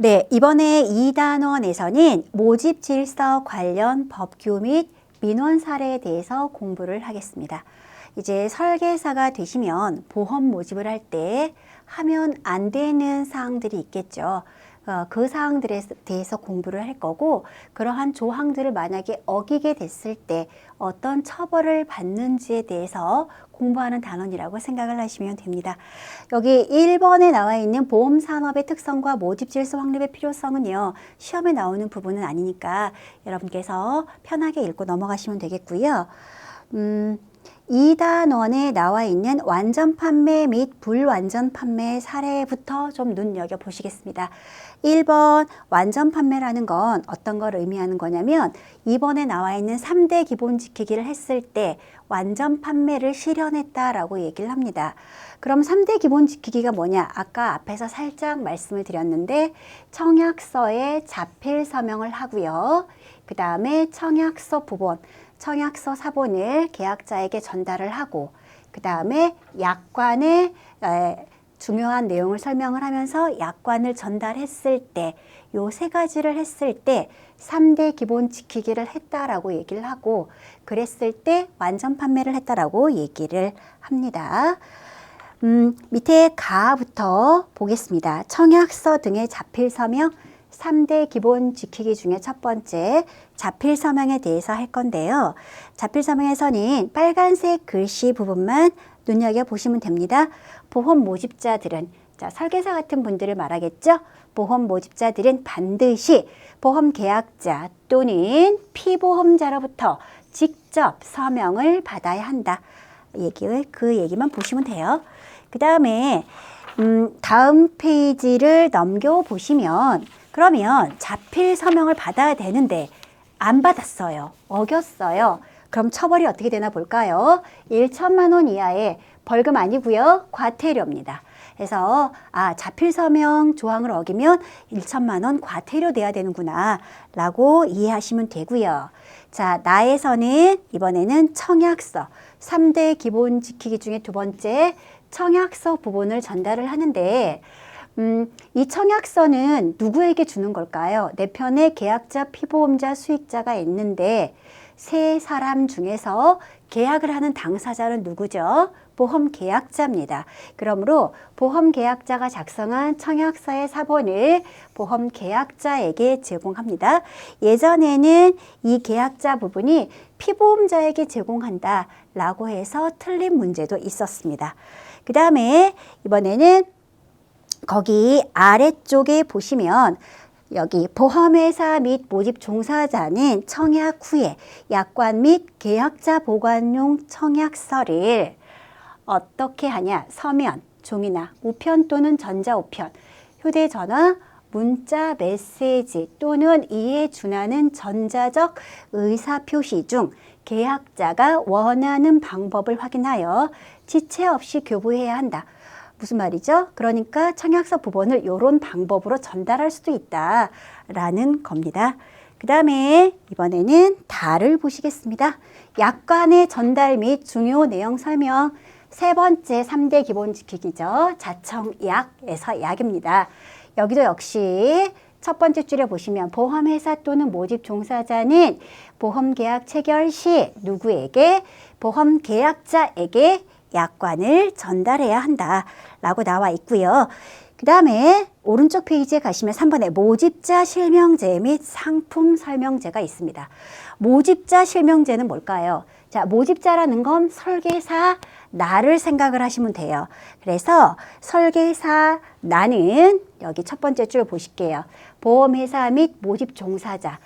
네, 이번에 2단원에서는 모집 질서 관련 법규 및 민원 사례에 대해서 공부를 하겠습니다. 이제 설계사가 되시면 보험 모집을 할 때 하면 안 되는 사항들이 있겠죠. 그 사항들에 대해서 공부를 할 거고, 그러한 조항들을 만약에 어기게 됐을 때 어떤 처벌을 받는지에 대해서 공부하는 단원이라고 생각을 하시면 됩니다. 여기 1번에 나와 있는 보험산업의 특성과 모집 질서 확립의 필요성은요, 시험에 나오는 부분은 아니니까 여러분께서 편하게 읽고 넘어가시면 되겠고요. 2단원에 나와 있는 완전 판매 및 불완전 판매 사례부터 좀 눈여겨보시겠습니다. 1번 완전 판매라는 건 어떤 걸 의미하는 거냐면 2번에 나와 있는 3대 기본 지키기를 했을 때 완전 판매를 실현했다라고 얘기를 합니다. 그럼 3대 기본 지키기가 뭐냐? 아까 앞에서 살짝 말씀을 드렸는데 청약서에 자필 서명을 하고요. 그 다음에 청약서 부본, 청약서 사본을 계약자에게 전달을 하고 그 다음에 약관에 중요한 내용을 설명을 하면서 약관을 전달했을 때 요 세 가지를 했을 때 3대 기본 지키기를 했다라고 얘기를 하고 그랬을 때 완전 판매를 했다라고 얘기를 합니다. 밑에 가부터 보겠습니다. 청약서 등의 자필 서명 3대 기본 지키기 중에 첫 번째 자필 서명에 대해서 할 건데요. 자필 서명에서는 빨간색 글씨 부분만 눈여겨보시면 됩니다. 보험 모집자들은 설계사 같은 분들을 말하겠죠. 보험 모집자들은 반드시 보험 계약자 또는 피보험자로부터 직접 서명을 받아야 한다. 그 얘기만 보시면 돼요. 그 다음에 다음 페이지를 넘겨보시면 그러면 자필 서명을 받아야 되는데 안 받았어요. 어겼어요. 그럼 처벌이 어떻게 되나 볼까요? 1천만 원 이하의 벌금 아니고요. 과태료입니다. 그래서 자필 서명 조항을 어기면 1천만 원 과태료 내야 되는구나 라고 이해하시면 되고요. 자, 나에서는 이번에는 청약서 3대 기본 지키기 중에 두 번째 청약서 부분을 전달을 하는데 이 청약서는 누구에게 주는 걸까요? 내 편에 계약자, 피보험자, 수익자가 있는데 세 사람 중에서 계약을 하는 당사자는 누구죠? 보험 계약자입니다. 그러므로 보험 계약자가 작성한 청약서의 사본을 보험 계약자에게 제공합니다. 예전에는 이 계약자 부분이 피보험자에게 제공한다라고 해서 틀린 문제도 있었습니다. 그 다음에 이번에는 거기 아래쪽에 보시면 여기 보험회사 및 모집 종사자는 청약 후에 약관 및 계약자 보관용 청약서를 어떻게 하냐? 서면, 종이나 우편 또는 전자우편, 휴대전화, 문자, 메시지 또는 이에 준하는 전자적 의사표시 중 계약자가 원하는 방법을 확인하여 지체 없이 교부해야 한다. 무슨 말이죠? 그러니까 청약서 부본을 이런 방법으로 전달할 수도 있다라는 겁니다. 그 다음에 이번에는 다를 보시겠습니다. 약관의 전달 및 중요 내용 설명 세 번째 3대 기본 지키기죠. 자청약에서 약입니다. 여기도 역시 첫 번째 줄에 보시면 보험회사 또는 모집 종사자는 보험계약 체결 시 누구에게? 보험계약자에게 약관을 전달해야 한다라고 나와 있고요. 그 다음에 오른쪽 페이지에 가시면 3번에 모집자 실명제 및 상품 설명제가 있습니다. 모집자 실명제는 뭘까요? 자, 모집자라는 건 설계사 나를 생각을 하시면 돼요. 그래서 설계사 나는 여기 첫 번째 줄 보실게요. 보험회사 및 모집 종사자,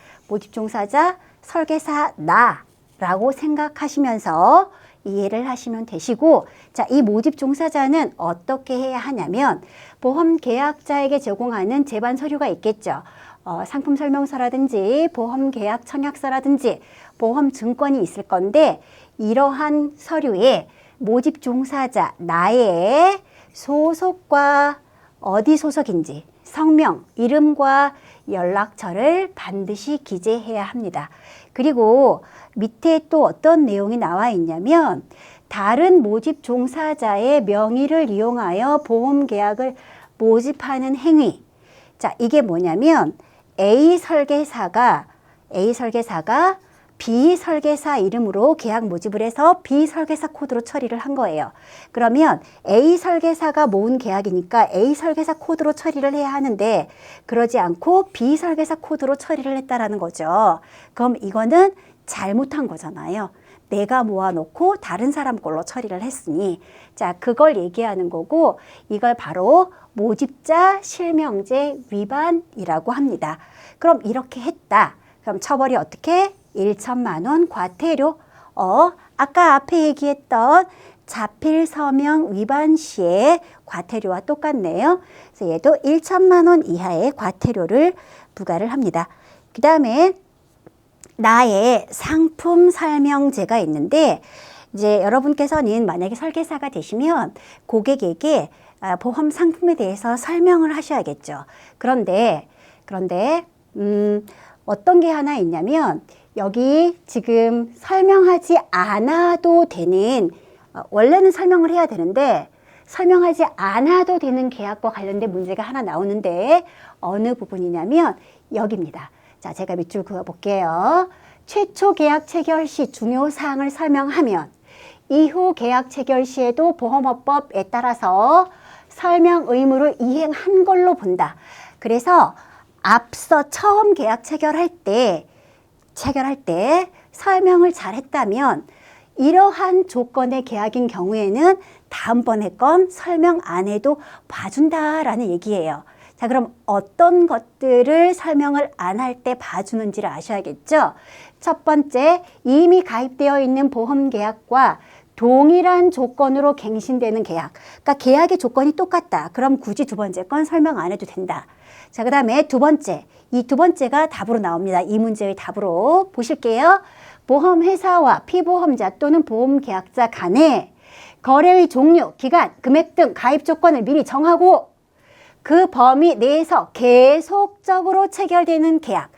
설계사 나라고 생각하시면서 이해를 하시면 되시고, 자, 이 모집 종사자는 어떻게 해야 하냐면 보험 계약자에게 제공하는 제반 서류가 있겠죠. 상품 설명서라든지 보험 계약 청약서라든지 보험 증권이 있을 건데 이러한 서류에 모집 종사자 나의 소속과 어디 소속인지 성명, 이름과 연락처를 반드시 기재해야 합니다. 그리고 밑에 또 어떤 내용이 나와 있냐면 다른 모집 종사자의 명의를 이용하여 보험 계약을 모집하는 행위. 자, 이게 뭐냐면 A 설계사가 B 설계사 이름으로 계약 모집을 해서 B 설계사 코드로 처리를 한 거예요. 그러면 A 설계사가 모은 계약이니까 A 설계사 코드로 처리를 해야 하는데 그러지 않고 B 설계사 코드로 처리를 했다라는 거죠. 그럼 이거는 잘못한 거잖아요. 내가 모아놓고 다른 사람 걸로 처리를 했으니 자, 그걸 얘기하는 거고 이걸 바로 모집자 실명제 위반이라고 합니다. 그럼 이렇게 했다. 그럼 처벌이 어떻게? 1천만 원 과태료. 아까 앞에 얘기했던 자필 서명 위반 시의 과태료와 똑같네요. 그래서 얘도 1천만 원 이하의 과태료를 부과를 합니다. 그 다음에 나의 상품 설명제가 있는데 이제 여러분께서는 만약에 설계사가 되시면 고객에게 보험 상품에 대해서 설명을 하셔야겠죠. 그런데 어떤 게 하나 있냐면 여기 지금 설명하지 않아도 되는 원래는 설명을 해야 되는데 설명하지 않아도 되는 계약과 관련된 문제가 하나 나오는데 어느 부분이냐면 여기입니다. 자, 제가 밑줄 그어볼게요. 최초 계약 체결 시 중요 사항을 설명하면 이후 계약 체결 시에도 보험업법에 따라서 설명 의무를 이행한 걸로 본다. 그래서 앞서 처음 계약 체결할 때 설명을 잘 했다면 이러한 조건의 계약인 경우에는 다음번에 건 설명 안 해도 봐준다라는 얘기예요. 자, 그럼 어떤 것들을 설명을 안 할 때 봐주는지를 아셔야겠죠? 첫 번째, 이미 가입되어 있는 보험 계약과 동일한 조건으로 갱신되는 계약. 그러니까 계약의 조건이 똑같다. 그럼 굳이 두 번째 건 설명 안 해도 된다. 자, 그 다음에 두 번째. 이 두 번째가 답으로 나옵니다. 이 문제의 답으로 보실게요. 보험회사와 피보험자 또는 보험계약자 간에 거래의 종류, 기간, 금액 등 가입 조건을 미리 정하고 그 범위 내에서 계속적으로 체결되는 계약.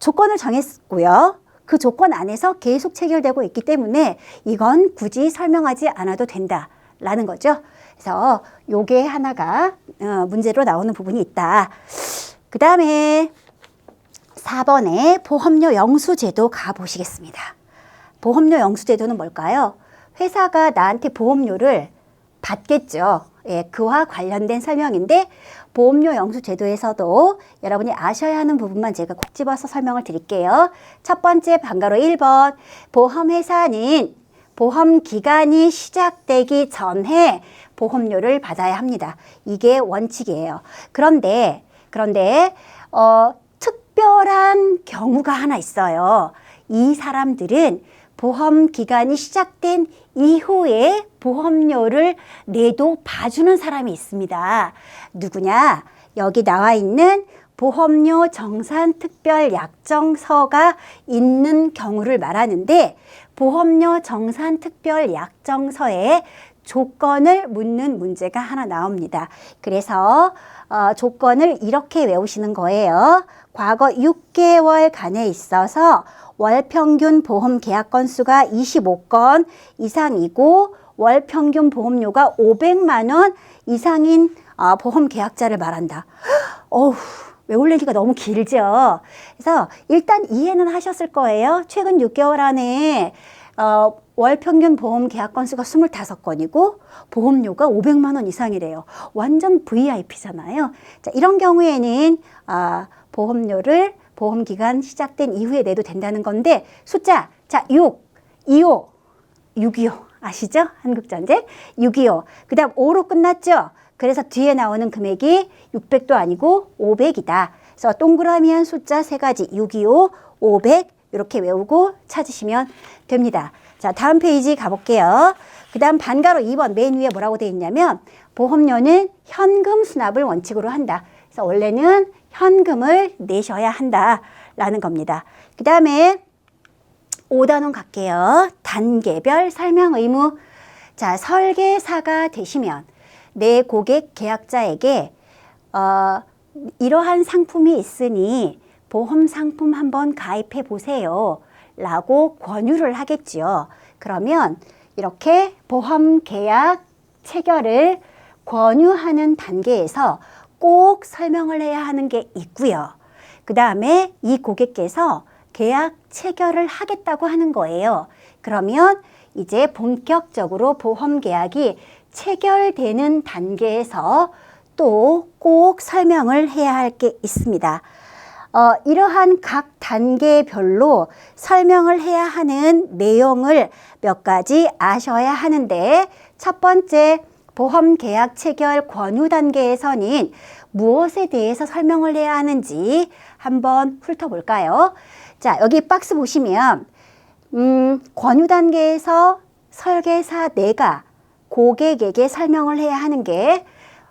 조건을 정했고요. 그 조건 안에서 계속 체결되고 있기 때문에 이건 굳이 설명하지 않아도 된다라는 거죠. 그래서 요게 하나가 문제로 나오는 부분이 있다. 그 다음에 4번에 보험료 영수제도 가보시겠습니다. 보험료 영수제도는 뭘까요? 회사가 나한테 보험료를 받겠죠. 예, 그와 관련된 설명인데 보험료 영수제도에서도 여러분이 아셔야 하는 부분만 제가 콕 집어서 설명을 드릴게요. 첫 번째 방가로 1번 보험회사는 보험기간이 시작되기 전에 보험료를 받아야 합니다. 이게 원칙이에요. 그런데 특별한 경우가 하나 있어요. 이 사람들은 보험 기간이 시작된 이후에 보험료를 내도 봐주는 사람이 있습니다. 누구냐? 여기 나와 있는 보험료 정산 특별 약정서가 있는 경우를 말하는데 보험료 정산 특별 약정서에 조건을 묻는 문제가 하나 나옵니다. 그래서 조건을 이렇게 외우시는 거예요. 과거 6개월간에 있어서 월 평균 보험 계약 건수가 25건 이상이고 월 평균 보험료가 500만 원 이상인 보험 계약자를 말한다. 외우려기가 너무 길죠. 그래서 일단 이해는 하셨을 거예요. 최근 6개월 안에 월 평균 보험 계약 건수가 25건이고 보험료가 500만 원 이상이래요. 완전 VIP잖아요. 자, 이런 경우에는 보험료를 보험기간 시작된 이후에 내도 된다는 건데 숫자, 자, 6, 25, 625 아시죠? 한국전쟁 625. 그 다음 5로 끝났죠? 그래서 뒤에 나오는 금액이 600도 아니고 500이다. 그래서 동그라미 한 숫자 세 가지 625, 500 이렇게 외우고 찾으시면 됩니다. 자, 다음 페이지 가볼게요. 그 다음 반가로 2번 맨 위에 뭐라고 되어 있냐면 보험료는 현금 수납을 원칙으로 한다. 그래서 원래는 현금을 내셔야 한다라는 겁니다. 그 다음에 5단원 갈게요. 단계별 설명 의무. 자, 설계사가 되시면 내 고객 계약자에게 이러한 상품이 있으니 보험 상품 한번 가입해 보세요 라고 권유를 하겠지요. 그러면 이렇게 보험 계약 체결을 권유하는 단계에서 꼭 설명을 해야 하는 게 있고요. 그 다음에 이 고객께서 계약 체결을 하겠다고 하는 거예요. 그러면 이제 본격적으로 보험 계약이 체결되는 단계에서 또 꼭 설명을 해야 할 게 있습니다. 이러한 각 단계별로 설명을 해야 하는 내용을 몇 가지 아셔야 하는데, 첫 번째, 보험 계약 체결 권유 단계에서는 무엇에 대해서 설명을 해야 하는지 한번 훑어볼까요? 자, 여기 박스 보시면 권유 단계에서 설계사 내가 고객에게 설명을 해야 하는 게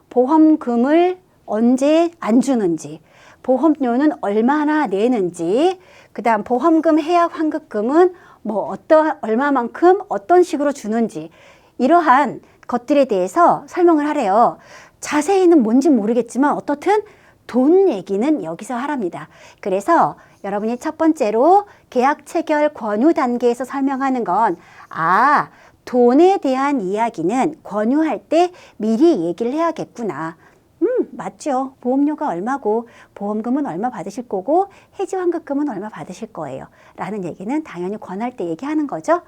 보험금을 언제 안 주는지, 보험료는 얼마나 내는지, 그 다음 보험금 해약 환급금은 얼마만큼 어떤 식으로 주는지, 이러한 것들에 대해서 설명을 하래요. 자세히는 뭔지 모르겠지만 어떻든 돈 얘기는 여기서 하랍니다. 그래서 여러분이 첫 번째로 계약 체결 권유 단계에서 설명하는 건, 돈에 대한 이야기는 권유할 때 미리 얘기를 해야겠구나. 맞죠. 보험료가 얼마고 보험금은 얼마 받으실 거고 해지 환급금은 얼마 받으실 거예요. 라는 얘기는 당연히 권할 때 얘기하는 거죠.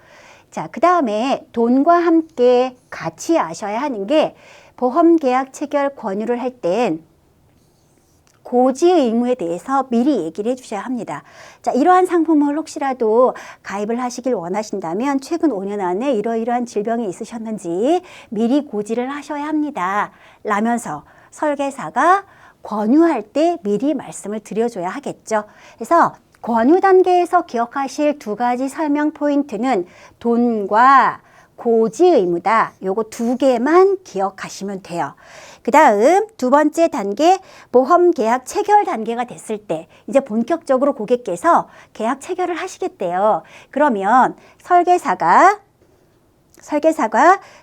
자, 그 다음에 돈과 함께 같이 아셔야 하는 게, 보험계약 체결 권유를 할 땐 고지 의무에 대해서 미리 얘기를 해주셔야 합니다. 자, 이러한 상품을 혹시라도 가입을 하시길 원하신다면 최근 5년 안에 이러이러한 질병이 있으셨는지 미리 고지를 하셔야 합니다. 라면서 설계사가 권유할 때 미리 말씀을 드려줘야 하겠죠. 그래서 권유 단계에서 기억하실 두 가지 설명 포인트는 돈과 고지 의무다. 요거 두 개만 기억하시면 돼요. 그 다음 두 번째 단계, 보험 계약 체결 단계가 됐을 때 이제 본격적으로 고객께서 계약 체결을 하시겠대요. 그러면 설계사가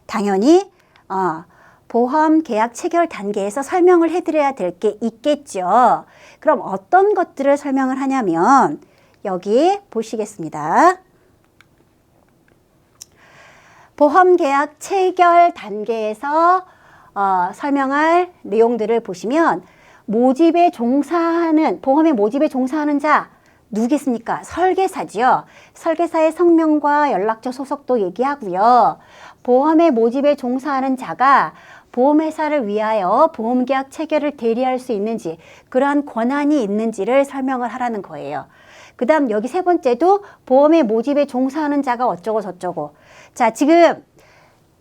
당연히 보험 계약 체결 단계에서 설명을 해드려야 될 게 있겠죠. 그럼 어떤 것들을 설명을 하냐면 여기 보시겠습니다. 보험 계약 체결 단계에서 설명할 내용들을 보시면, 모집에 종사하는, 보험의 모집에 종사하는 자 누구겠습니까? 설계사지요. 설계사의 성명과 연락처 소속도 얘기하고요. 보험의 모집에 종사하는 자가 보험회사를 위하여 보험계약 체결을 대리할 수 있는지, 그러한 권한이 있는지를 설명을 하라는 거예요. 그 다음 여기 세 번째도 보험의 모집에 종사하는 자가 어쩌고 저쩌고. 자, 지금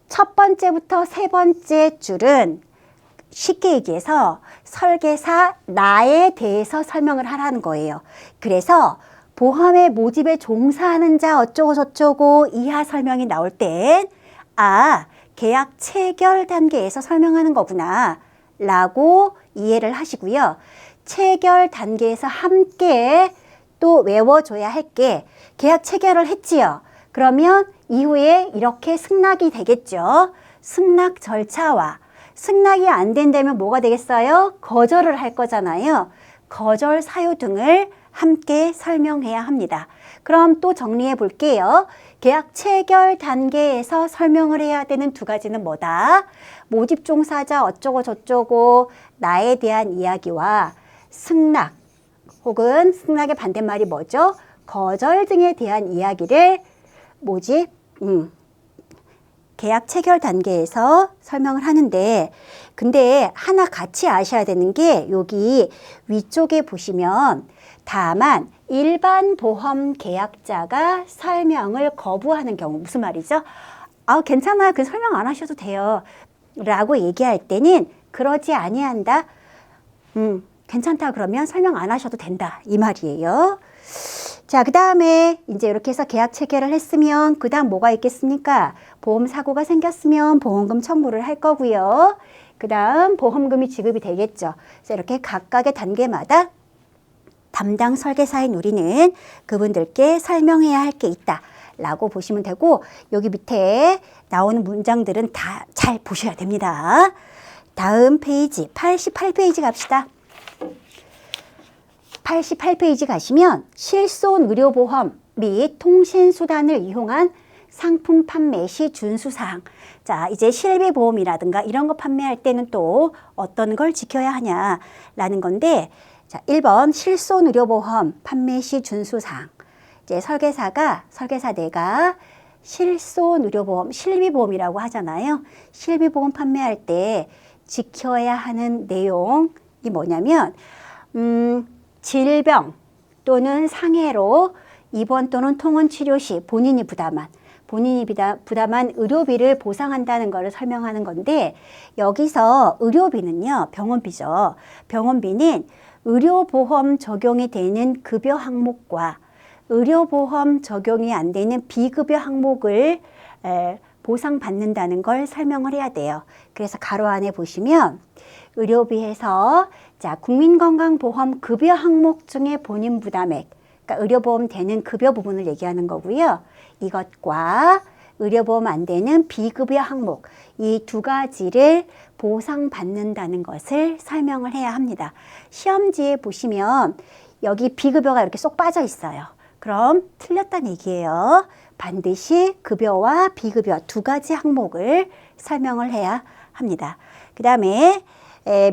첫 번째부터 세 번째 줄은 쉽게 얘기해서 설계사 나에 대해서 설명을 하라는 거예요. 그래서 보험의 모집에 종사하는 자 어쩌고 저쩌고 이하 설명이 나올 땐 계약 체결 단계에서 설명하는 거구나 라고 이해를 하시고요. 체결 단계에서 함께 또 외워줘야 할 게, 계약 체결을 했지요. 그러면 이후에 이렇게 승낙이 되겠죠. 승낙 절차와, 승낙이 안 된다면 뭐가 되겠어요? 거절을 할 거잖아요. 거절 사유 등을 함께 설명해야 합니다. 그럼 또 정리해 볼게요. 계약 체결 단계에서 설명을 해야 되는 두 가지는 뭐다? 모집 종사자 어쩌고 저쩌고 나에 대한 이야기와 승낙, 혹은 승낙의 반대말이 뭐죠? 거절 등에 대한 이야기를 계약 체결 단계에서 설명을 하는데, 근데 하나 같이 아셔야 되는 게, 여기 위쪽에 보시면 다만 일반 보험 계약자가 설명을 거부하는 경우, 무슨 말이죠? 괜찮아요. 그 설명 안 하셔도 돼요. 라고 얘기할 때는 그러지 아니한다. 괜찮다 그러면 설명 안 하셔도 된다. 이 말이에요. 자, 그 다음에 이제 이렇게 해서 계약 체결을 했으면 그 다음 뭐가 있겠습니까? 보험 사고가 생겼으면 보험금 청구를 할 거고요. 그 다음 보험금이 지급이 되겠죠. 그래서 이렇게 각각의 단계마다 담당 설계사인 우리는 그분들께 설명해야 할 게 있다 라고 보시면 되고, 여기 밑에 나오는 문장들은 다 잘 보셔야 됩니다. 다음 페이지 88페이지 갑시다. 88페이지 가시면 실손 의료보험 및 통신수단을 이용한 상품 판매 시 준수사항. 자, 이제 실비보험이라든가 이런 거 판매할 때는 또 어떤 걸 지켜야 하냐라는 건데, 자, 1번 실손의료보험 판매 시 준수사항. 이제 설계사 내가 실손의료보험, 실비보험이라고 하잖아요. 실비보험 판매할 때 지켜야 하는 내용이 뭐냐면, 질병 또는 상해로 입원 또는 통원 치료 시 본인이 부담한 의료비를 보상한다는 것을 설명하는 건데, 여기서 의료비는요, 병원비죠. 병원비는 의료보험 적용이 되는 급여 항목과 의료보험 적용이 안 되는 비급여 항목을 보상받는다는 걸 설명을 해야 돼요. 그래서 가로 안에 보시면 의료비에서 자, 국민건강보험 급여 항목 중에 본인 부담액, 그러니까 의료보험 되는 급여 부분을 얘기하는 거고요. 이것과 의료보험 안 되는 비급여 항목, 이 두 가지를 보상받는다는 것을 설명을 해야 합니다. 시험지에 보시면 여기 비급여가 이렇게 쏙 빠져 있어요. 그럼 틀렸다는 얘기예요. 반드시 급여와 비급여 두 가지 항목을 설명을 해야 합니다. 그 다음에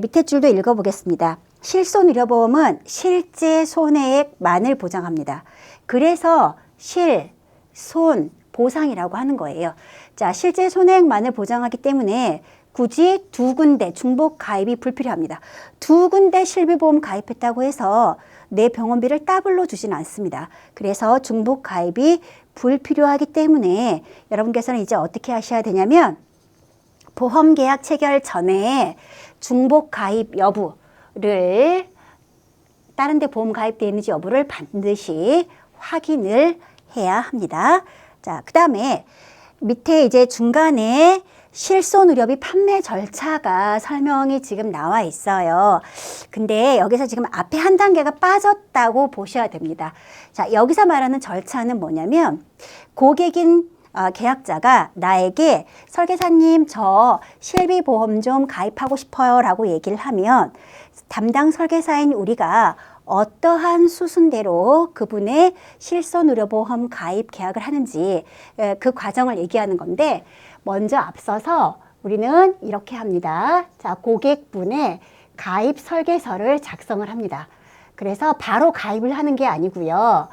밑에 줄도 읽어보겠습니다. 실손의료보험은 실제 손해액만을 보장합니다. 그래서 손 보상이라고 하는 거예요. 자, 실제 손해액만을 보장하기 때문에 굳이 두 군데 중복 가입이 불필요합니다. 두 군데 실비보험 가입했다고 해서 내 병원비를 더블로 주지는 않습니다. 그래서 중복 가입이 불필요하기 때문에 여러분께서는 이제 어떻게 하셔야 되냐면, 보험 계약 체결 전에 중복 가입 여부를, 다른 데 보험 가입되어 있는지 여부를 반드시 확인을 해야 합니다. 자, 그 다음에 밑에 이제 중간에 실손의료비 판매 절차가 설명이 지금 나와 있어요. 근데 여기서 지금 앞에 한 단계가 빠졌다고 보셔야 됩니다. 자, 여기서 말하는 절차는 뭐냐면, 고객인 계약자가 나에게 설계사님 저 실비보험 좀 가입하고 싶어요 라고 얘기를 하면, 담당 설계사인 우리가 어떠한 수순대로 그분의 실손의료보험 가입 계약을 하는지 그 과정을 얘기하는 건데, 먼저 앞서서 우리는 이렇게 합니다. 자, 고객분의 가입 설계서를 작성을 합니다. 그래서 바로 가입을 하는 게 아니고요.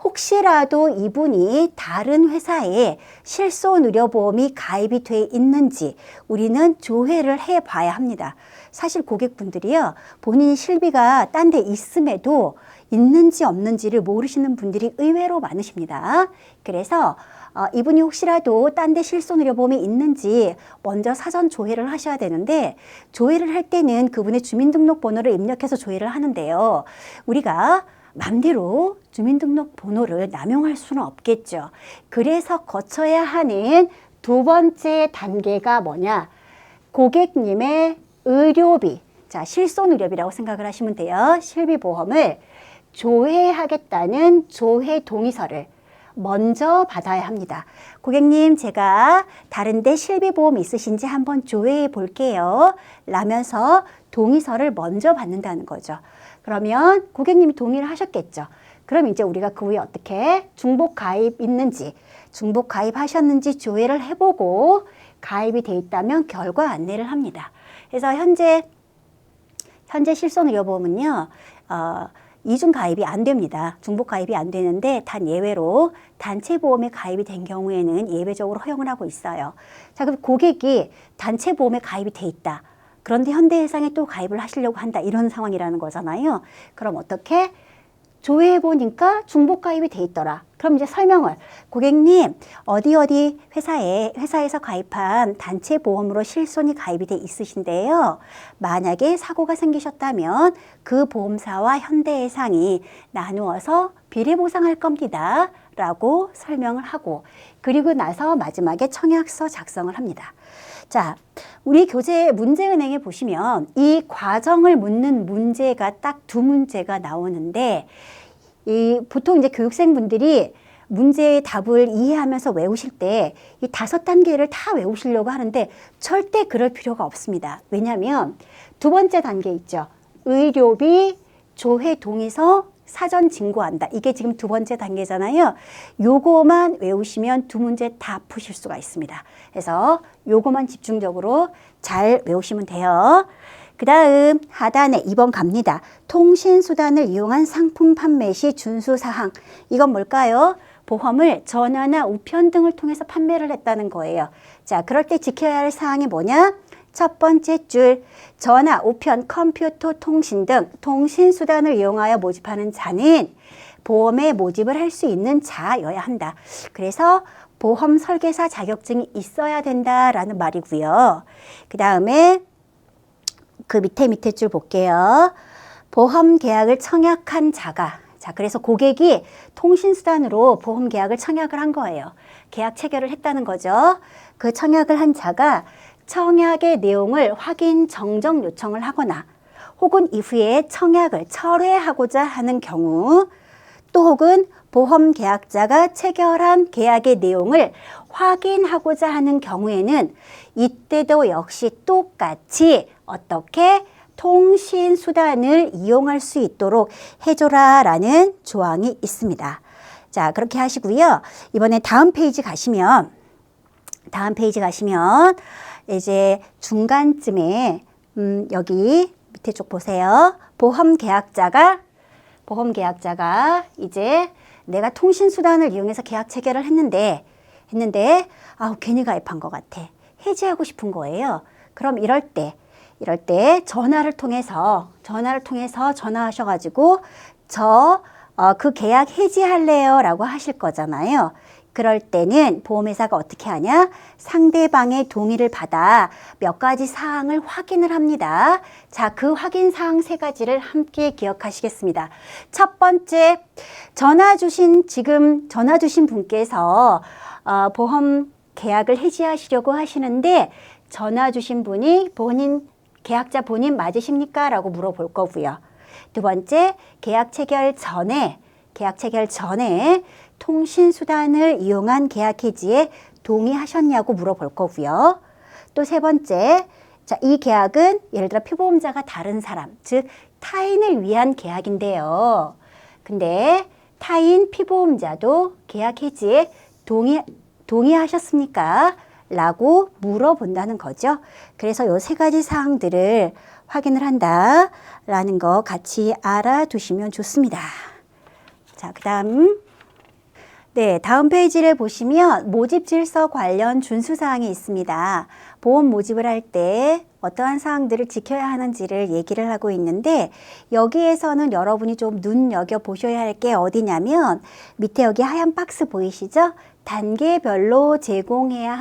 혹시라도 이분이 다른 회사에 실손의료보험이 가입이 돼 있는지 우리는 조회를 해 봐야 합니다. 사실 고객분들이요, 본인이 실비가 딴 데 있음에도 있는지 없는지를 모르시는 분들이 의외로 많으십니다. 그래서 이분이 혹시라도 딴 데 실손의료보험이 있는지 먼저 사전 조회를 하셔야 되는데, 조회를 할 때는 그분의 주민등록번호를 입력해서 조회를 하는데요. 우리가 맘대로 주민등록번호를 남용할 수는 없겠죠. 그래서 거쳐야 하는 두 번째 단계가 뭐냐? 고객님의 의료비, 자, 실손의료비라고 생각을 하시면 돼요. 실비보험을 조회하겠다는 조회 동의서를 먼저 받아야 합니다. 고객님, 제가 다른데 실비보험 있으신지 한번 조회해 볼게요 라면서 동의서를 먼저 받는다는 거죠. 그러면 고객님이 동의를 하셨겠죠. 그럼 이제 우리가 그 후에 어떻게 중복 가입 있는지, 중복 가입하셨는지 조회를 해보고 가입이 돼 있다면 결과 안내를 합니다. 그래서 현재 실손의료보험은요, 이중 가입이 안 됩니다. 중복 가입이 안 되는데, 단 예외로 단체 보험에 가입이 된 경우에는 예외적으로 허용을 하고 있어요. 자, 그럼 고객이 단체 보험에 가입이 돼 있다. 그런데 현대해상에 또 가입을 하시려고 한다. 이런 상황이라는 거잖아요. 그럼 어떻게? 조회해 보니까 중복 가입이 돼 있더라. 그럼 이제 설명을, 고객님 어디 회사에서 가입한 단체 보험으로 실손이 가입이 돼 있으신데요. 만약에 사고가 생기셨다면 그 보험사와 현대해상이 나누어서 비례 보상할 겁니다 라고 설명을 하고, 그리고 나서 마지막에 청약서 작성을 합니다. 자, 우리 교재 문제은행에 보시면 이 과정을 묻는 문제가 딱 두 문제가 나오는데, 보통 이제 교육생분들이 문제의 답을 이해하면서 외우실 때 이 5단계를 다 외우시려고 하는데 절대 그럴 필요가 없습니다. 왜냐하면 두 번째 단계 있죠. 의료비 조회 동의서 사전 진고한다. 이게 지금 두 번째 단계잖아요. 요거만 외우시면 두 문제 다 푸실 수가 있습니다. 그래서 요거만 집중적으로 잘 외우시면 돼요. 그 다음 하단에 2번 갑니다. 통신수단을 이용한 상품 판매 시 준수사항. 이건 뭘까요? 보험을 전화나 우편 등을 통해서 판매를 했다는 거예요. 자, 그럴 때 지켜야 할 사항이 뭐냐? 첫 번째 줄, 전화, 우편, 컴퓨터, 통신 등 통신수단을 이용하여 모집하는 자는 보험에 모집을 할 수 있는 자여야 한다. 그래서 보험 설계사 자격증이 있어야 된다라는 말이고요. 그 다음에 그 밑에 줄 볼게요. 보험 계약을 청약한 자가, 자, 그래서 고객이 통신수단으로 보험 계약을 청약을 한 거예요. 계약 체결을 했다는 거죠. 그 청약을 한 자가 청약의 내용을 확인 정정 요청을 하거나 혹은 이후에 청약을 철회하고자 하는 경우, 또 혹은 보험 계약자가 체결한 계약의 내용을 확인하고자 하는 경우에는 이때도 역시 똑같이 어떻게 통신수단을 이용할 수 있도록 해줘라 라는 조항이 있습니다. 자, 그렇게 하시고요. 이번에 다음 페이지 가시면 이제 중간쯤에 여기 밑에 쪽 보세요. 보험 계약자가 이제 내가 통신수단을 이용해서 계약 체결을 했는데 괜히 가입한 것 같아. 해지하고 싶은 거예요. 그럼 이럴 때 전화를 통해서 전화하셔가지고 그 계약 해지할래요 라고 하실 거잖아요. 그럴 때는 보험회사가 어떻게 하냐? 상대방의 동의를 받아 몇 가지 사항을 확인을 합니다. 자, 그 확인 사항 3가지를 함께 기억하시겠습니다. 첫 번째, 전화 주신 분께서 보험 계약을 해지하시려고 하시는데 전화 주신 분이 계약자 본인 맞으십니까? 라고 물어볼 거고요. 두 번째, 계약 체결 전에 통신수단을 이용한 계약 해지에 동의하셨냐고 물어볼 거고요. 또 세 번째, 자, 이 계약은 예를 들어 피보험자가 다른 사람, 즉 타인을 위한 계약인데요. 근데 타인 피보험자도 계약 해지에 동의하셨습니까? 라고 물어본다는 거죠. 그래서 요 3가지 사항들을 확인을 한다라는 거 같이 알아두시면 좋습니다. 자, 다음 페이지를 보시면 모집 질서 관련 준수사항이 있습니다. 보험 모집을 할 때 어떠한 사항들을 지켜야 하는지를 얘기를 하고 있는데 여기에서는 여러분이 좀 눈여겨보셔야 할 게 어디냐면 밑에 여기 하얀 박스 보이시죠? 단계별로 제공해야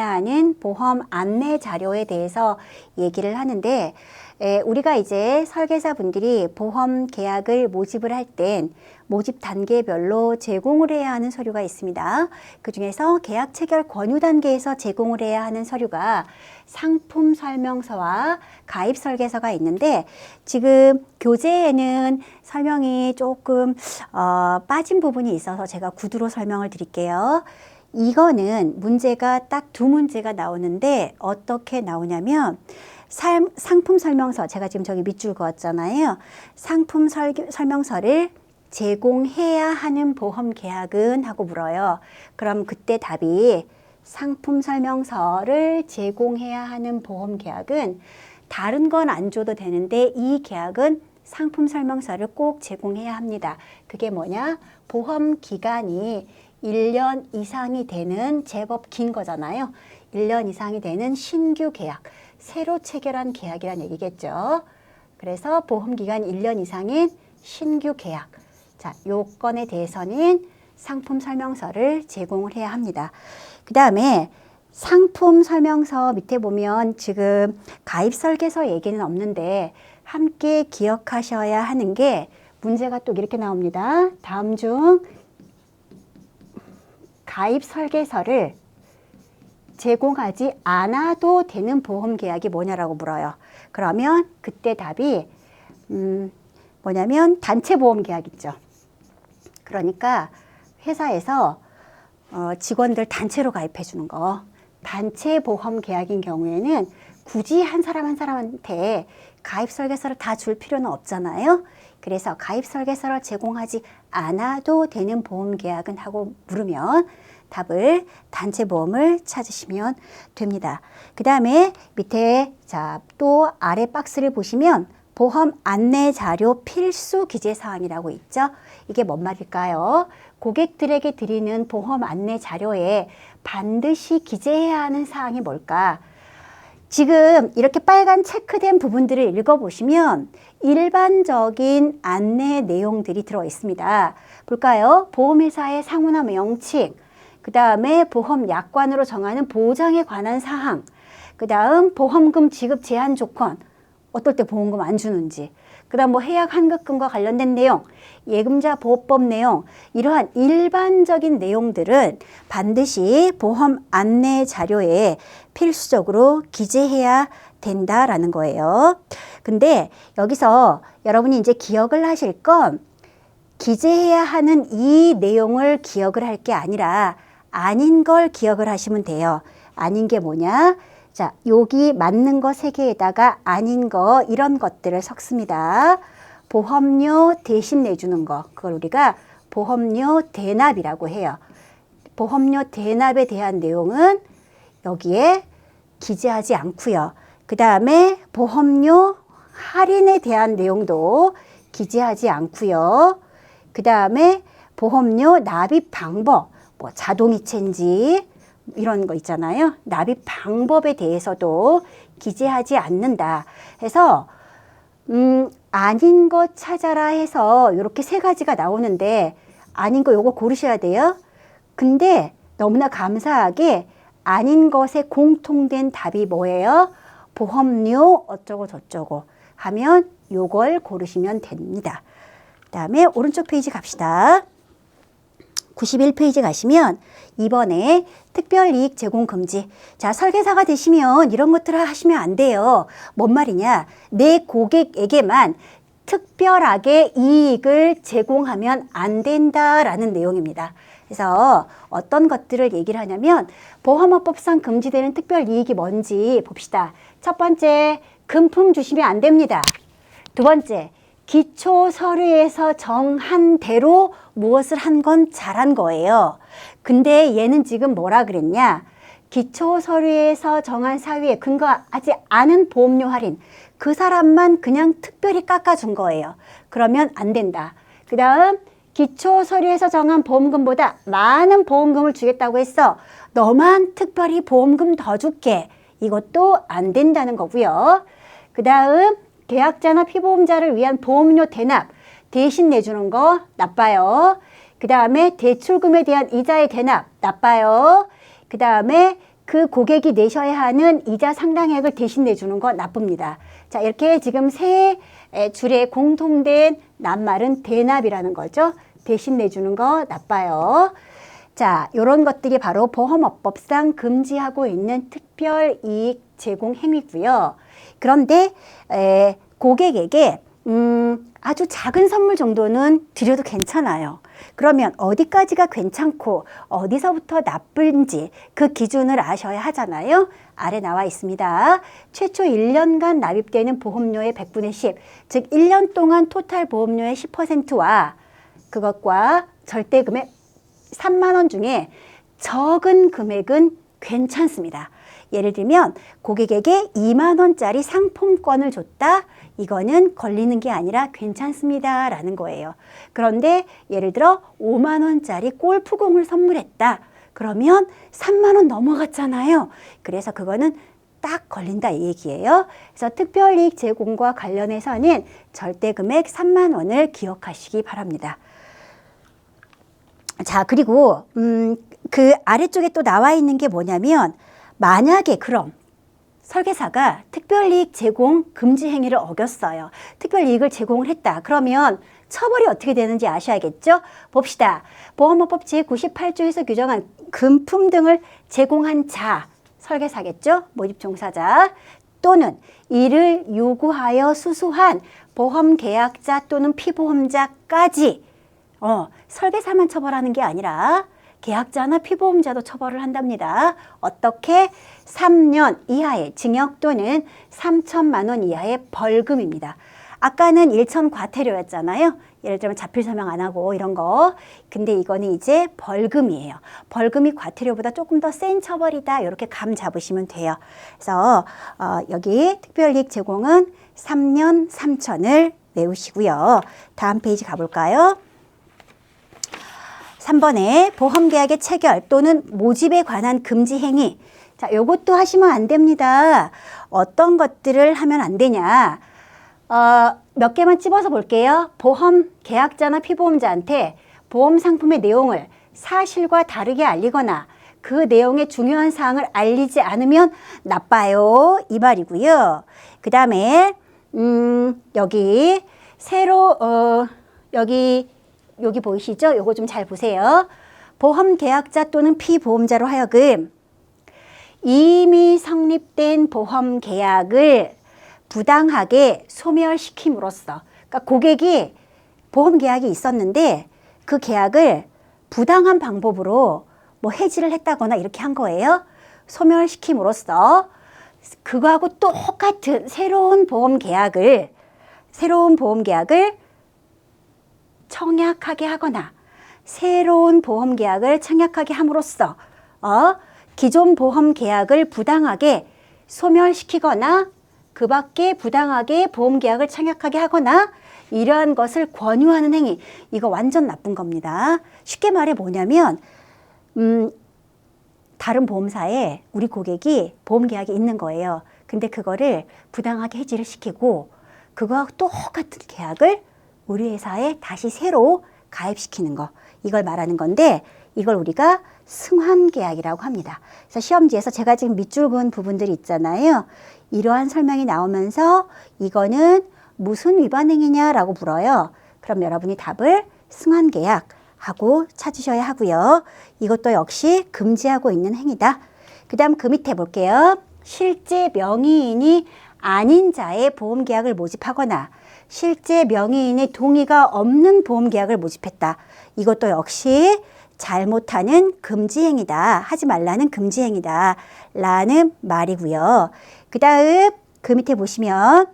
하는 보험 안내 자료에 대해서 얘기를 하는데 우리가 이제 설계사분들이 보험 계약을 모집을 할 땐 모집 단계별로 제공을 해야 하는 서류가 있습니다. 그 중에서 계약 체결 권유 단계에서 제공을 해야 하는 서류가 상품 설명서와 가입 설계서가 있는데 지금 교재에는 설명이 조금 빠진 부분이 있어서 제가 구두로 설명을 드릴게요. 이거는 문제가 딱 2문제가 나오는데 어떻게 나오냐면 상품 설명서, 제가 지금 저기 밑줄 그었잖아요. 상품 설명서를 제공해야 하는 보험 계약은 하고 물어요. 그럼 그때 답이 상품 설명서를 제공해야 하는 보험 계약은 다른 건 안 줘도 되는데 이 계약은 상품 설명서를 꼭 제공해야 합니다. 그게 뭐냐? 보험 기간이 1년 이상이 되는 제법 긴 거잖아요. 1년 이상이 되는 신규 계약, 새로 체결한 계약이란 얘기겠죠. 그래서 보험기간 1년 이상인 신규 계약. 자, 요건에 대해서는 상품 설명서를 제공을 해야 합니다. 그 다음에 상품 설명서 밑에 보면 지금 가입 설계서 얘기는 없는데 함께 기억하셔야 하는 게 문제가 또 이렇게 나옵니다. 다음 중 가입 설계서를 제공하지 않아도 되는 보험 계약이 뭐냐라고 물어요. 그러면 그때 답이 뭐냐면 단체 보험 계약 있죠. 그러니까 회사에서 직원들 단체로 가입해 주는 거. 단체 보험 계약인 경우에는 굳이 한 사람 한 사람한테 가입 설계서를 다 줄 필요는 없잖아요. 그래서 가입 설계서를 제공하지 않아도 되는 보험 계약은 하고 물으면 답을 단체 보험을 찾으시면 됩니다. 그 다음에 밑에 또 아래 박스를 보시면 보험 안내 자료 필수 기재 사항이라고 있죠. 이게 뭔 말일까요? 고객들에게 드리는 보험 안내 자료에 반드시 기재해야 하는 사항이 뭘까? 지금 이렇게 빨간 체크된 부분들을 읽어보시면 일반적인 안내 내용들이 들어 있습니다. 볼까요? 보험회사의 상호나 명칭, 그 다음에 보험 약관으로 정하는 보장에 관한 사항, 그 다음 보험금 지급 제한 조건, 어떨 때 보험금 안 주는지, 그 다음 뭐 해약 환급금과 관련된 내용, 예금자 보호법 내용, 이러한 일반적인 내용들은 반드시 보험 안내 자료에 필수적으로 기재해야 된다라는 거예요. 근데 여기서 여러분이 이제 기억을 하실 건 기재해야 하는 이 내용을 기억을 할 게 아니라 아닌 걸 기억을 하시면 돼요. 아닌 게 뭐냐? 자, 여기 맞는 거 3개에다가 아닌 거 이런 것들을 섞습니다. 보험료 대신 내주는 거, 그걸 우리가 보험료 대납이라고 해요. 보험료 대납에 대한 내용은 여기에 기재하지 않고요. 그 다음에 보험료 할인에 대한 내용도 기재하지 않고요. 그 다음에 보험료 납입 방법, 뭐 자동이체인지 이런 거 있잖아요. 납입 방법에 대해서도 기재하지 않는다. 해서 아닌 거 찾아라 해서 이렇게 3가지가 나오는데 아닌 거 요거 고르셔야 돼요. 근데 너무나 감사하게 아닌 것에 공통된 답이 뭐예요? 보험료 어쩌고 저쩌고 하면 요걸 고르시면 됩니다. 그 다음에 오른쪽 페이지 갑시다. 91페이지 가시면 이번에 특별이익 제공 금지. 자, 설계사가 되시면 이런 것들을 하시면 안 돼요. 뭔 말이냐? 내 고객에게만 특별하게 이익을 제공하면 안 된다라는 내용입니다. 그래서 어떤 것들을 얘기를 하냐면 보험업법상 금지되는 특별이익이 뭔지 봅시다. 첫 번째, 금품 주시면 안 됩니다. 두 번째, 기초 서류에서 정한 대로 무엇을 한 건 잘한 거예요. 근데 얘는 지금 뭐라 그랬냐? 기초 서류에서 정한 사유에 근거하지 않은 보험료 할인. 그 사람만 그냥 특별히 깎아준 거예요. 그러면 안 된다. 그 다음 기초 서류에서 정한 보험금보다 많은 보험금을 주겠다고 했어. 너만 특별히 보험금 더 줄게. 이것도 안 된다는 거고요. 그 다음 계약자나 피보험자를 위한 보험료 대납 대신 내주는 거 나빠요. 그 다음에 대출금에 대한 이자의 대납 나빠요. 그 다음에 그 고객이 내셔야 하는 이자 상당액을 대신 내주는 거 나쁩니다. 자, 이렇게 지금 3줄에 공통된 낱말은 대납이라는 거죠. 대신 내주는 거 나빠요. 자, 이런 것들이 바로 보험업법상 금지하고 있는 특별이익 제공 행위고요. 그런데 고객에게 아주 작은 선물 정도는 드려도 괜찮아요. 그러면 어디까지가 괜찮고 어디서부터 나쁜지 그 기준을 아셔야 하잖아요. 아래 나와 있습니다. 최초 1년간 납입되는 보험료의 100분의 10, 즉 1년 동안 토탈 보험료의 10%와 그것과 절대금액 3만 원 중에 적은 금액은 괜찮습니다. 예를 들면 고객에게 2만 원짜리 상품권을 줬다. 이거는 걸리는 게 아니라 괜찮습니다 라는 거예요. 그런데 예를 들어 5만 원짜리 골프공을 선물했다. 그러면 3만 원 넘어갔잖아요. 그래서 그거는 딱 걸린다 이 얘기예요. 그래서 특별이익 제공과 관련해서는 절대금액 3만 원을 기억하시기 바랍니다. 자, 그리고 그 아래쪽에 또 나와 있는 게 뭐냐면 만약에 그럼 설계사가 특별이익 제공 금지 행위를 어겼어요. 특별이익을 제공을 했다. 그러면 처벌이 어떻게 되는지 아셔야겠죠? 봅시다. 보험업법 제98조에서 규정한 금품 등을 제공한 자, 설계사겠죠? 모집 종사자 또는 이를 요구하여 수수한 보험계약자 또는 피보험자까지 설계사만 처벌하는 게 아니라 계약자나 피보험자도 처벌을 한답니다. 어떻게? 3년 이하의 징역 또는 3천만 원 이하의 벌금입니다. 아까는 1천 과태료였잖아요. 예를 들면 자필 서명 안 하고 이런 거. 근데 이거는 이제 벌금이에요. 벌금이 과태료보다 조금 더 센 처벌이다. 이렇게 감 잡으시면 돼요. 그래서 여기 특별이익 제공은 3년 3천을 외우시고요. 다음 페이지 가볼까요? 3번에 보험계약의 체결 또는 모집에 관한 금지 행위. 자, 요것도 하시면 안 됩니다. 어떤 것들을 하면 안 되냐? 몇 개만 찝어서 볼게요. 보험 계약자나 피보험자한테 보험 상품의 내용을 사실과 다르게 알리거나 그 내용의 중요한 사항을 알리지 않으면 나빠요. 이 말이고요. 그 다음에 여기 새로 여기 보이시죠? 요거 좀 잘 보세요. 보험 계약자 또는 피보험자로 하여금 이미 성립된 보험 계약을 부당하게 소멸시킴으로써, 그러니까 고객이 보험 계약이 있었는데 그 계약을 부당한 방법으로 뭐 해지를 했다거나 이렇게 한 거예요. 소멸시킴으로써 그거하고 똑같은 새로운 보험 계약을 청약하게 하거나 새로운 보험 계약을 청약하게 함으로써 기존 보험 계약을 부당하게 소멸시키거나 그 밖에 부당하게 보험 계약을 청약하게 하거나 이러한 것을 권유하는 행위. 이거 완전 나쁜 겁니다. 쉽게 말해 뭐냐면 다른 보험사에 우리 고객이 보험 계약이 있는 거예요. 근데 그거를 부당하게 해지를 시키고 그거하고 똑같은 계약을 우리 회사에 다시 새로 가입시키는 거. 이걸 말하는 건데 이걸 우리가 승환계약이라고 합니다. 그래서 시험지에서 제가 지금 밑줄 그은 부분들이 있잖아요. 이러한 설명이 나오면서 이거는 무슨 위반 행위냐라고 물어요. 그럼 여러분이 답을 승환계약 하고 찾으셔야 하고요. 이것도 역시 금지하고 있는 행위다. 그 다음 그 밑에 볼게요. 실제 명의인이 아닌 자의 보험계약을 모집하거나 실제 명의인의 동의가 없는 보험계약을 모집했다. 이것도 역시 잘못하는 금지행위다. 하지 말라는 금지행위다. 라는 말이고요. 그 다음 그 밑에 보시면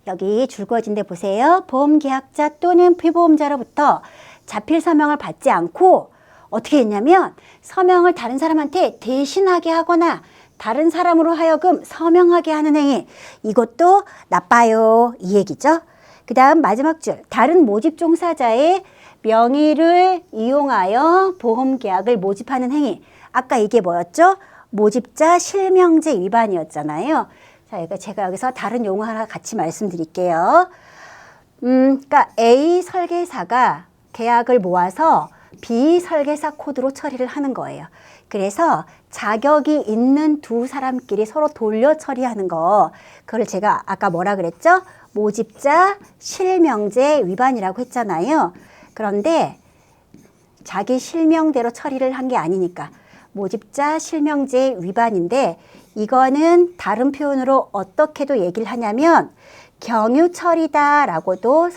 여기 줄 그어진 데 보세요. 보험계약자 또는 피보험자로부터 자필 서명을 받지 않고 어떻게 했냐면 서명을 다른 사람한테 대신하게 하거나 다른 사람으로 하여금 서명하게 하는 행위. 이것도 나빠요. 이 얘기죠. 그 다음 마지막 줄. 다른 모집 종사자의 명의를 이용하여 보험계약을 모집하는 행위. 아까 이게 뭐였죠? 모집자 실명제 위반이었잖아요. 자, 이거 제가 여기서 다른 용어 하나 같이 말씀드릴게요. 그러니까 A 설계사가 계약을 모아서 B 설계사 코드로 처리를 하는 거예요. 그래서 자격이 있는 두 사람끼리 서로 돌려 처리하는 거. 그걸 제가 아까 뭐라 그랬죠? 모집자 실명제 위반이라고 했잖아요. 그런데 자기 실명대로 처리를 한 게 아니니까 모집자 실명제 위반인데 이거는 다른 표현으로 어떻게도 얘기를 하냐면 경유처리다라고도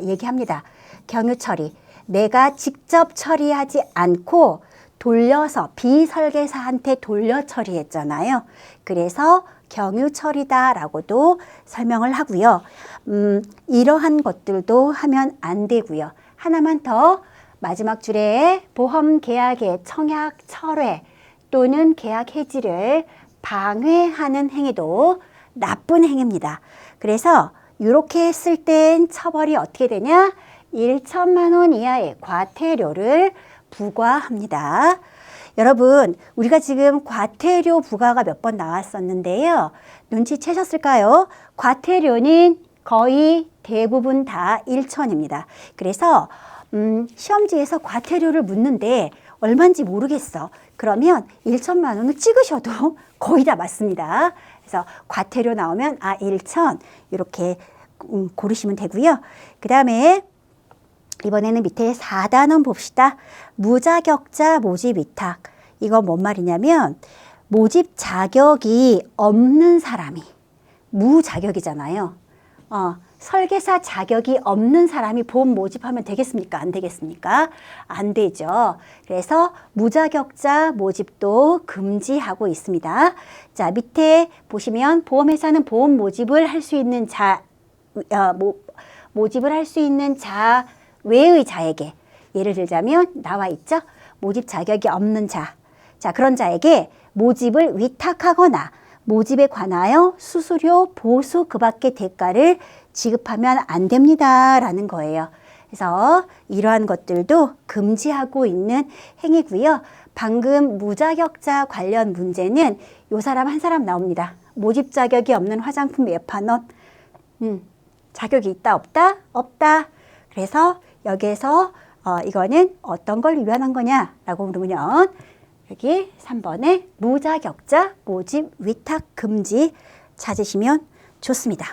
얘기합니다. 경유처리. 내가 직접 처리하지 않고 돌려서 비설계사한테 돌려 처리했잖아요. 그래서 경유처리다라고도 설명을 하고요. 이러한 것들도 하면 안 되고요. 하나만 더 마지막 줄에 보험 계약의 청약 철회 또는 계약 해지를 방해하는 행위도 나쁜 행위입니다. 그래서 이렇게 했을 땐 처벌이 어떻게 되냐? 1천만 원 이하의 과태료를 부과합니다. 여러분, 우리가 지금 과태료 부과가 몇 번 나왔었는데요. 눈치채셨을까요? 과태료는 거의 대부분 다 1천입니다. 그래서 시험지에서 과태료를 묻는데 얼마인지 모르겠어. 그러면 1천만 원을 찍으셔도 거의 다 맞습니다. 그래서 과태료 나오면 1천 이렇게 고르시면 되고요. 그 다음에 이번에는 밑에 4단원 봅시다. 무자격자 모집 위탁. 이거 뭔 말이냐면 모집 자격이 없는 사람이 무자격이잖아요. 설계사 자격이 없는 사람이 보험 모집하면 되겠습니까? 안 되겠습니까? 안 되죠. 그래서 무자격자 모집도 금지하고 있습니다. 자, 밑에 보시면 보험회사는 보험 모집을 할 수 있는 모집을 할 수 있는 자 외의 자에게, 예를 들자면 나와 있죠? 모집 자격이 없는 자. 자, 그런 자에게 모집을 위탁하거나 모집에 관하여 수수료, 보수 그 밖의 대가를 지급하면 안 됩니다. 라는 거예요. 그래서 이러한 것들도 금지하고 있는 행위고요. 방금 무자격자 관련 문제는 요 사람 한 사람 나옵니다. 모집 자격이 없는 화장품 예판원. 자격이 있다, 없다? 없다. 그래서 여기에서 이거는 어떤 걸 위반한 거냐라고 물으면 여기 3번에 무자격자 모집 위탁 금지 찾으시면 좋습니다.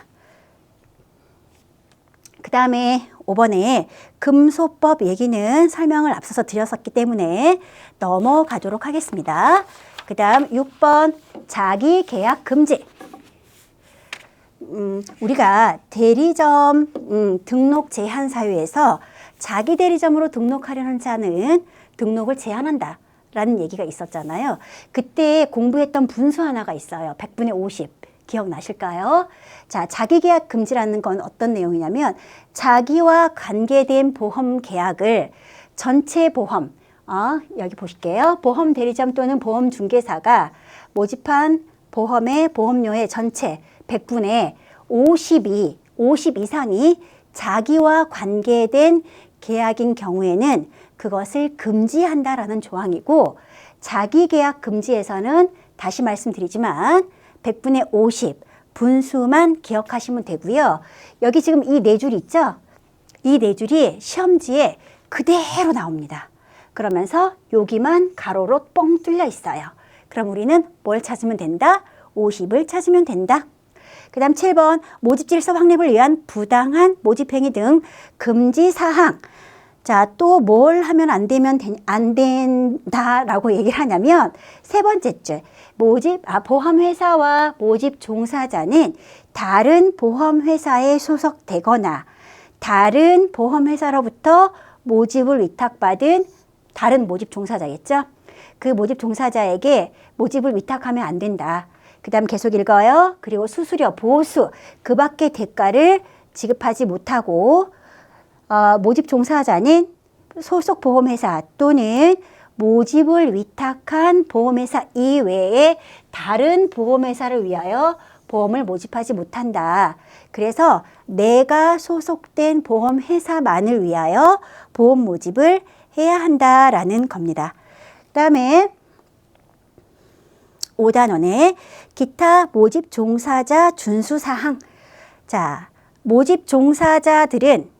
그 다음에 5번에 금소법 얘기는 설명을 앞서서 드렸었기 때문에 넘어가도록 하겠습니다. 그 다음 6번 자기계약 금지. 우리가 대리점 등록 제한 사유에서 자기 대리점으로 등록하려는 자는 등록을 제한한다 라는 얘기가 있었잖아요. 그때 공부했던 분수 하나가 있어요. 100분의 50. 기억나실까요? 자, 자기계약 금지라는 건 어떤 내용이냐면 자기와 관계된 보험 계약을 전체 보험, 여기 보실게요. 보험 대리점 또는 보험 중개사가 모집한 보험의 보험료의 전체 100분의 50 이상이 자기와 관계된 계약인 경우에는 그것을 금지한다라는 조항이고, 자기계약 금지에서는 다시 말씀드리지만 100분의 50 분수만 기억하시면 되고요. 여기 지금 이 네 줄 있죠? 이 네 줄이 시험지에 그대로 나옵니다. 그러면서 여기만 가로로 뻥 뚫려 있어요. 그럼 우리는 뭘 찾으면 된다? 50을 찾으면 된다. 그 다음 7번 모집 질서 확립을 위한 부당한 모집행위 등 금지사항. 자, 또 뭘 하면 안 된다라고 얘기를 하냐면 세 번째 줄 보험회사와 모집 종사자는 다른 보험회사에 소속되거나 다른 보험회사로부터 모집을 위탁받은 다른 모집 종사자겠죠. 그 모집 종사자에게 모집을 위탁하면 안 된다. 그 다음 계속 읽어요. 그리고 수수료, 보수 그 밖의 대가를 지급하지 못하고 모집 종사자는 소속 보험회사 또는 모집을 위탁한 보험회사 이외에 다른 보험회사를 위하여 보험을 모집하지 못한다. 그래서 내가 소속된 보험회사만을 위하여 보험 모집을 해야 한다라는 겁니다. 그 다음에 5단원에 기타 모집 종사자 준수사항. 자, 모집 종사자들은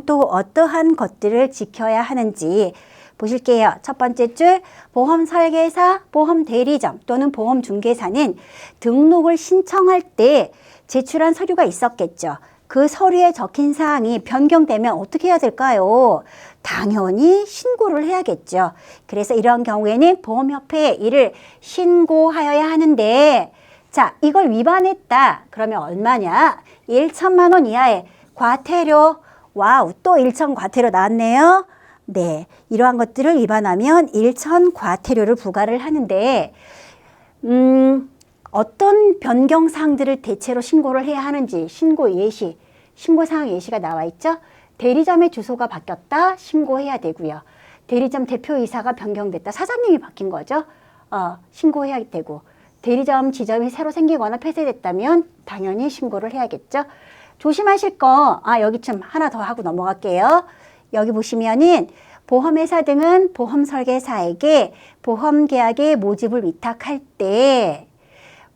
또 어떠한 것들을 지켜야 하는지 보실게요. 첫 번째 줄 보험 설계사, 보험 대리점 또는 보험 중개사는 등록을 신청할 때 제출한 서류가 있었겠죠. 그 서류에 적힌 사항이 변경되면 어떻게 해야 될까요? 당연히 신고를 해야겠죠. 그래서 이런 경우에는 보험협회에 이를 신고하여야 하는데, 자, 이걸 위반했다. 그러면 얼마냐? 1천만 원 이하의 과태료. 와우, 또 1천 과태료 나왔네요. 네, 이러한 것들을 위반하면 1천 과태료를 부과를 하는데, 어떤 변경사항들을 대체로 신고를 해야 하는지 신고사항 예시가 나와 있죠. 대리점의 주소가 바뀌었다, 신고해야 되고요. 대리점 대표이사가 변경됐다, 사장님이 바뀐 거죠. 신고해야 되고, 대리점 지점이 새로 생기거나 폐쇄됐다면 당연히 신고를 해야겠죠. 조심하실 거, 여기쯤 하나 더 하고 넘어갈게요. 여기 보시면은 보험회사 등은 보험 설계사에게 보험계약의 모집을 위탁할 때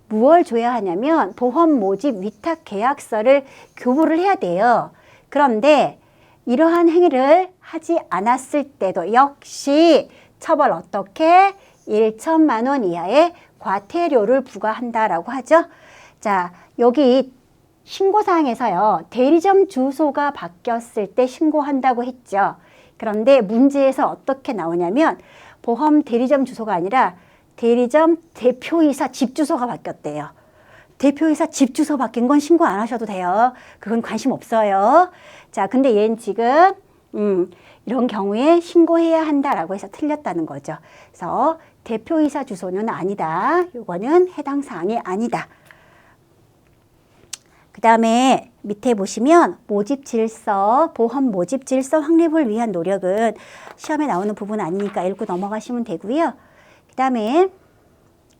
무엇을 줘야 하냐면 보험 모집 위탁 계약서를 교부를 해야 돼요. 그런데 이러한 행위를 하지 않았을 때도 역시 처벌 어떻게? 1천만 원 이하의 과태료를 부과한다라고 하죠. 자, 여기 신고사항에서요, 대리점 주소가 바뀌었을 때 신고한다고 했죠. 그런데 문제에서 어떻게 나오냐면 보험 대리점 주소가 아니라 대리점 대표이사 집 주소가 바뀌었대요. 대표이사 집 주소 바뀐 건 신고 안 하셔도 돼요. 그건 관심 없어요. 자, 근데 얘는 지금 이런 경우에 신고해야 한다라고 해서 틀렸다는 거죠. 그래서 대표이사 주소는 아니다. 요거는 해당 사항이 아니다. 그 다음에 밑에 보시면 모집 질서, 보험 모집 질서 확립을 위한 노력은 시험에 나오는 부분 아니니까 읽고 넘어가시면 되고요. 그 다음에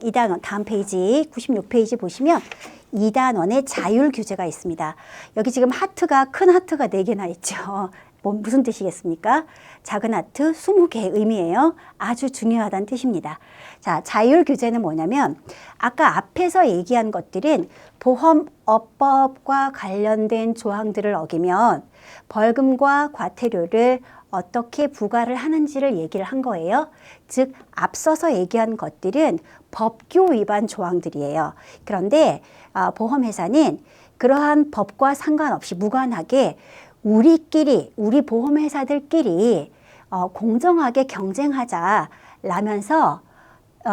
2단원 다음 페이지 96페이지 보시면 2단원의 자율 규제가 있습니다. 여기 지금 하트가 큰 하트가 4개나 있죠. 무슨 뜻이겠습니까? 작은 하트 20개의 의미예요. 아주 중요하다는 뜻입니다. 자, 자율 규제는 뭐냐면 아까 앞에서 얘기한 것들은 보험업법과 관련된 조항들을 어기면 벌금과 과태료를 어떻게 부과를 하는지를 얘기를 한 거예요. 즉 앞서서 얘기한 것들은 법규 위반 조항들이에요. 그런데 보험회사는 그러한 법과 상관없이 무관하게 우리끼리, 우리 보험회사들끼리 공정하게 경쟁하자라면서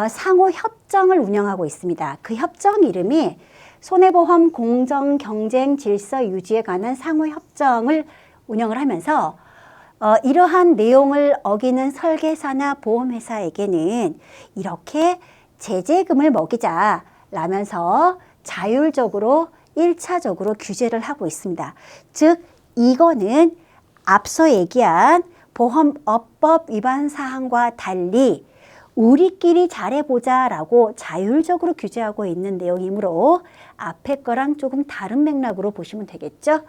상호 협정을 운영하고 있습니다. 그 협정 이름이 손해보험 공정경쟁 질서 유지에 관한 상호 협정을 운영을 하면서 이러한 내용을 어기는 설계사나 보험회사에게는 이렇게 제재금을 먹이자라면서 자율적으로 1차적으로 규제를 하고 있습니다. 즉 이거는 앞서 얘기한 보험업법 위반 사항과 달리 우리끼리 잘해보자라고 자율적으로 규제하고 있는 내용이므로 앞에 거랑 조금 다른 맥락으로 보시면 되겠죠.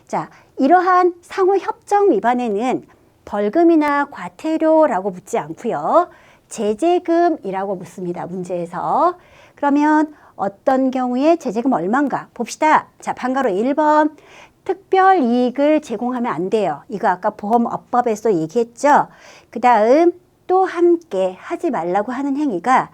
자, 이러한 상호협정 위반에는 벌금이나 과태료라고 묻지 않고요. 제재금이라고 묻습니다. 문제에서. 그러면 어떤 경우에 제재금 얼마인가 봅시다. 자, 방가로 1번. 특별 이익을 제공하면 안 돼요. 이거 아까 보험업법에서 얘기했죠. 그 다음 또 함께 하지 말라고 하는 행위가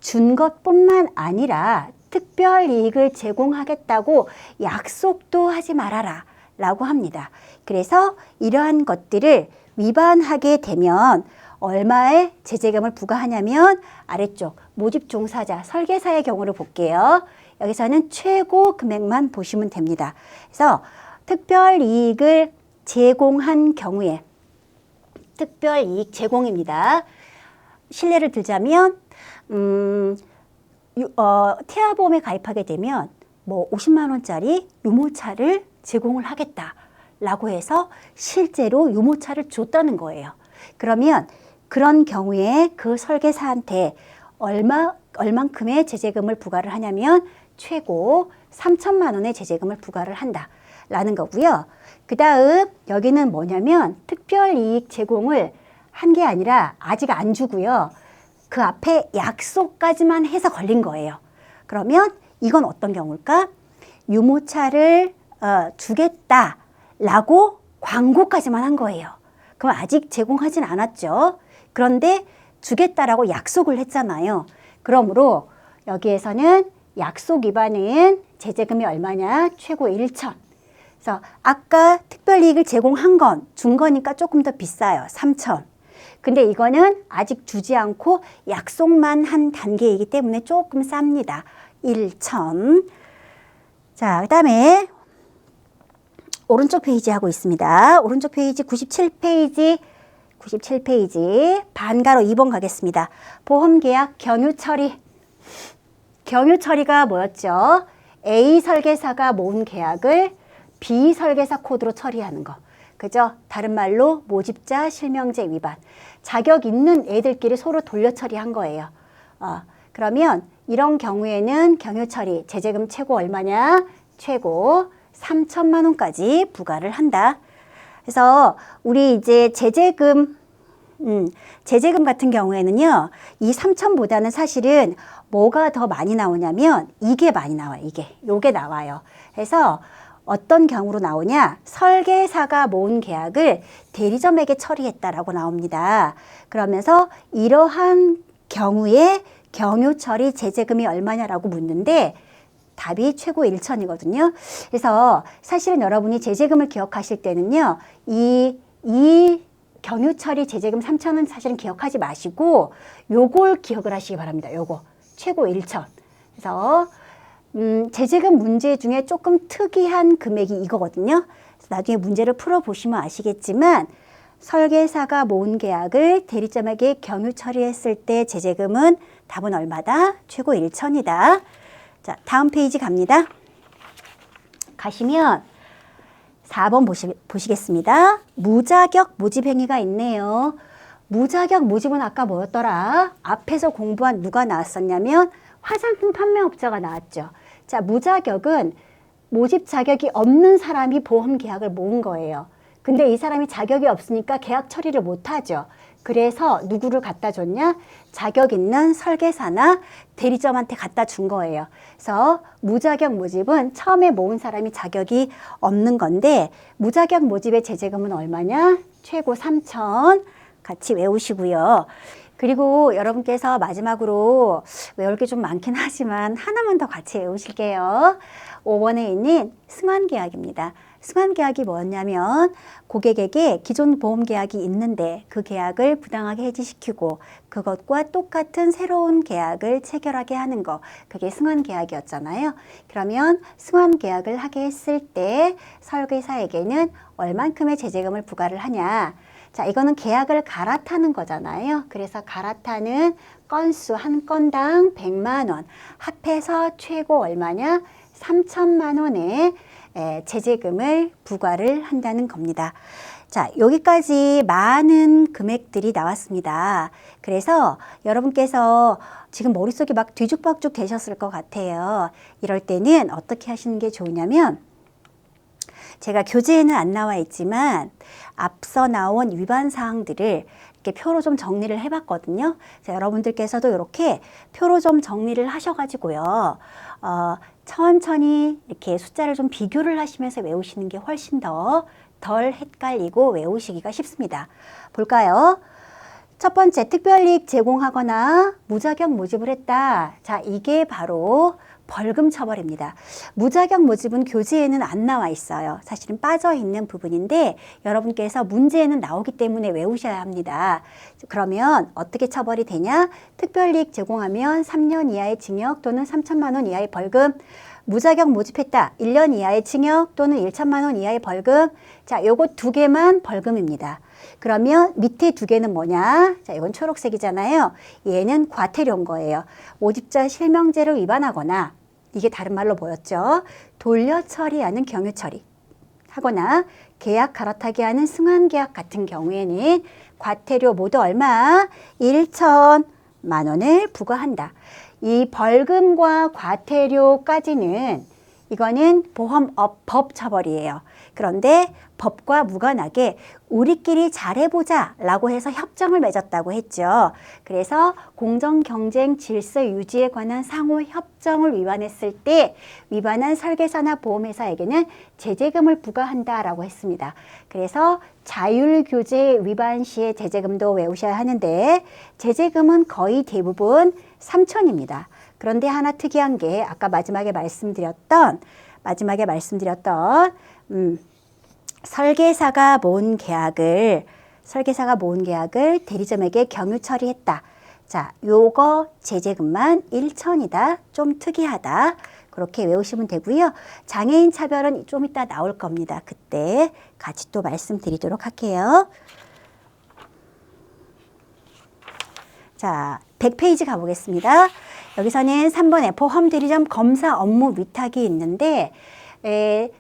준 것뿐만 아니라 특별 이익을 제공하겠다고 약속도 하지 말아라 라고 합니다. 그래서 이러한 것들을 위반하게 되면 얼마의 제재금을 부과하냐면 아래쪽 모집 종사자 설계사의 경우를 볼게요. 여기서는 최고 금액만 보시면 됩니다. 그래서 특별 이익을 제공한 경우에 특별 이익 제공입니다. 실례를 들자면 태아보험에 가입하게 되면 뭐 50만 원짜리 유모차를 제공을 하겠다라고 해서 실제로 유모차를 줬다는 거예요. 그러면 그런 경우에 그 설계사한테 얼만큼의 제재금을 부과를 하냐면 최고 3천만 원의 제재금을 부과를 한다라는 거고요. 그 다음 여기는 뭐냐면 특별이익 제공을 한 게 아니라 아직 안 주고요. 그 앞에 약속까지만 해서 걸린 거예요. 그러면 이건 어떤 경우일까? 유모차를 주겠다라고 광고까지만 한 거예요. 그럼 아직 제공하진 않았죠. 그런데 주겠다라고 약속을 했잖아요. 그러므로 여기에서는 약속 위반은 제재금이 얼마냐? 최고 1천. 그래서 아까 특별이익을 제공한 건, 준 거니까 조금 더 비싸요. 3천. 근데 이거는 아직 주지 않고 약속만 한 단계이기 때문에 조금 쌉니다. 1천. 자, 그 다음에 오른쪽 페이지 하고 있습니다. 오른쪽 페이지 97페이지. 97페이지 반가로 2번 가겠습니다. 보험계약 경유 처리. 경유 처리가 뭐였죠? A 설계사가 모은 계약을 B 설계사 코드로 처리하는 거. 그죠? 다른 말로 모집자 실명제 위반. 자격 있는 애들끼리 서로 돌려 처리한 거예요. 그러면 이런 경우에는 경유 처리 제재금 최고 얼마냐? 최고 3천만 원까지 부과를 한다. 그래서 우리 이제 제재금 같은 경우에는요, 이 3천보다는 사실은 뭐가 더 많이 나오냐면 이게 많이 나와요. 요게 나와요. 그래서 어떤 경우로 나오냐? 설계사가 모은 계약을 대리점에게 처리했다라고 나옵니다. 그러면서 이러한 경우에 경유 처리 제재금이 얼마냐라고 묻는데 답이 최고 1천이거든요. 그래서 사실은 여러분이 제재금을 기억하실 때는요, 이 경유 처리 제재금 3천은 사실은 기억하지 마시고 요걸 기억을 하시기 바랍니다. 요거 최고 1천. 그래서 재제금 문제 중에 조금 특이한 금액이 이거거든요. 나중에 문제를 풀어보시면 아시겠지만 설계사가 모은 계약을 대리점에게 경유 처리했을 때 재제금은 답은 얼마다? 최고 1천이다. 자, 다음 페이지 갑니다. 가시면 4번 보시겠습니다. 무자격 모집 행위가 있네요. 무자격 모집은 아까 뭐였더라? 앞에서 공부한 누가 나왔었냐면 화장품 판매업자가 나왔죠. 자, 무자격은 모집 자격이 없는 사람이 보험 계약을 모은 거예요. 근데 이 사람이 자격이 없으니까 계약 처리를 못하죠. 그래서 누구를 갖다 줬냐? 자격 있는 설계사나 대리점한테 갖다 준 거예요. 그래서 무자격 모집은 처음에 모은 사람이 자격이 없는 건데 무자격 모집의 재제금은 얼마냐? 최고 3천. 같이 외우시고요. 그리고 여러분께서 마지막으로 외울 게 좀 많긴 하지만 하나만 더 같이 외우실게요. 5번에 있는 승환계약입니다. 승환계약이 뭐였냐면 고객에게 기존 보험계약이 있는데 그 계약을 부당하게 해지시키고 그것과 똑같은 새로운 계약을 체결하게 하는 거, 그게 승환계약이었잖아요. 그러면 승환계약을 하게 했을 때 설계사에게는 얼만큼의 재제금을 부과를 하냐. 자, 이거는 계약을 갈아타는 거잖아요. 그래서 갈아타는 건수 한 건당 100만 원, 합해서 최고 얼마냐? 3천만 원의 재제금을 부과를 한다는 겁니다. 자, 여기까지 많은 금액들이 나왔습니다. 그래서 여러분께서 지금 머릿속이 막 뒤죽박죽 되셨을 것 같아요. 이럴 때는 어떻게 하시는 게 좋으냐면 제가 교재에는 안 나와 있지만 앞서 나온 위반 사항들을 이렇게 표로 좀 정리를 해봤거든요. 여러분들께서도 이렇게 표로 좀 정리를 하셔가지고요. 천천히 이렇게 숫자를 좀 비교를 하시면서 외우시는 게 훨씬 더 덜 헷갈리고 외우시기가 쉽습니다. 볼까요? 첫 번째, 특별이익 제공하거나 무자격 모집을 했다. 자, 이게 바로 벌금 처벌입니다. 무자격 모집은 교재에는 안 나와 있어요. 사실은 빠져 있는 부분인데 여러분께서 문제에는 나오기 때문에 외우셔야 합니다. 그러면 어떻게 처벌이 되냐? 특별이익 제공하면 3년 이하의 징역 또는 3천만 원 이하의 벌금. 무자격 모집했다. 1년 이하의 징역 또는 1천만 원 이하의 벌금. 자, 요거 두 개만 벌금입니다. 그러면 밑에 두 개는 뭐냐? 자, 이건 초록색이잖아요. 얘는 과태료인 거예요. 모집자 실명제를 위반하거나, 이게 다른 말로 뭐였죠? 돌려 처리하는 경유 처리 하거나 계약 갈아타게 하는 승환계약 같은 경우에는 과태료 모두 얼마? 1천만 원을 부과한다. 이 벌금과 과태료까지는 이거는 보험업 처벌이에요. 그런데 법과 무관하게 우리끼리 잘해보자 라고 해서 협정을 맺었다고 했죠. 그래서 공정경쟁 질서 유지에 관한 상호 협정을 위반했을 때 위반한 설계사나 보험회사에게는 제재금을 부과한다라고 했습니다. 그래서 자율교제 위반 시의 제재금도 외우셔야 하는데 제재금은 거의 대부분 3천입니다. 그런데 하나 특이한 게 아까 마지막에 말씀드렸던 설계사가 모은 계약을 대리점에게 경유 처리했다. 자, 요거 제재금만 1천이다. 좀 특이하다. 그렇게 외우시면 되고요. 장애인 차별은 좀 이따 나올 겁니다. 그때 같이 또 말씀드리도록 할게요. 자, 100페이지 가보겠습니다. 여기서는 3번에 보험 대리점 검사 업무 위탁이 있는데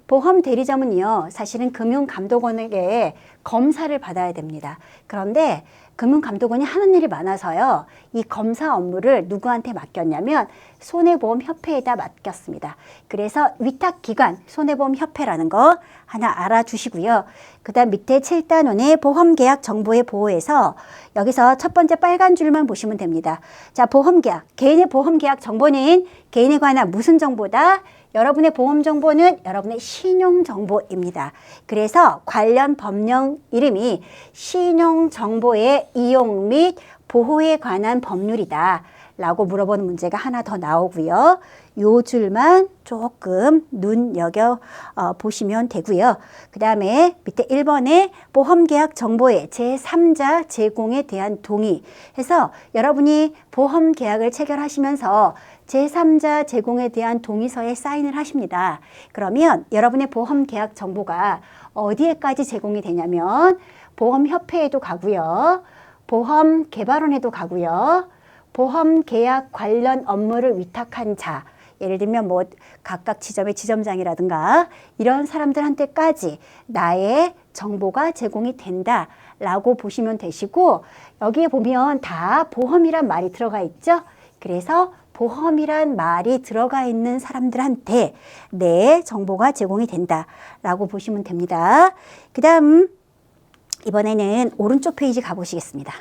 보험 대리점은요, 사실은 금융감독원에게 검사를 받아야 됩니다. 그런데 금융감독원이 하는 일이 많아서요, 이 검사 업무를 누구한테 맡겼냐면 손해보험협회에다 맡겼습니다. 그래서 위탁기관 손해보험협회라는 거 하나 알아주시고요. 그 다음 밑에 7단원의 보험계약 정보의 보호에서 여기서 첫 번째 빨간 줄만 보시면 됩니다. 자, 보험계약, 개인의 보험계약 정보는 개인에 관한 무슨 정보다? 여러분의 보험정보는 여러분의 신용정보입니다. 그래서 관련 법령 이름이 신용정보의 이용 및 보호에 관한 법률이다 라고 물어보는 문제가 하나 더 나오고요. 요 줄만 조금 눈여겨 보시면 되고요. 그 다음에 밑에 1번에 보험계약 정보의 제3자 제공에 대한 동의 해서 여러분이 보험계약을 체결하시면서 제3자 제공에 대한 동의서에 사인을 하십니다. 그러면 여러분의 보험계약 정보가 어디에까지 제공이 되냐면 보험협회에도 가고요. 보험개발원에도 가고요. 보험계약 관련 업무를 위탁한 자, 예를 들면 뭐 각각 지점의 지점장이라든가 이런 사람들한테까지 나의 정보가 제공이 된다라고 보시면 되시고, 여기에 보면 다 보험이란 말이 들어가 있죠. 그래서 보험이란 말이 들어가 있는 사람들한테 내 정보가 제공이 된다라고 보시면 됩니다. 그 다음 이번에는 오른쪽 페이지 가보시겠습니다.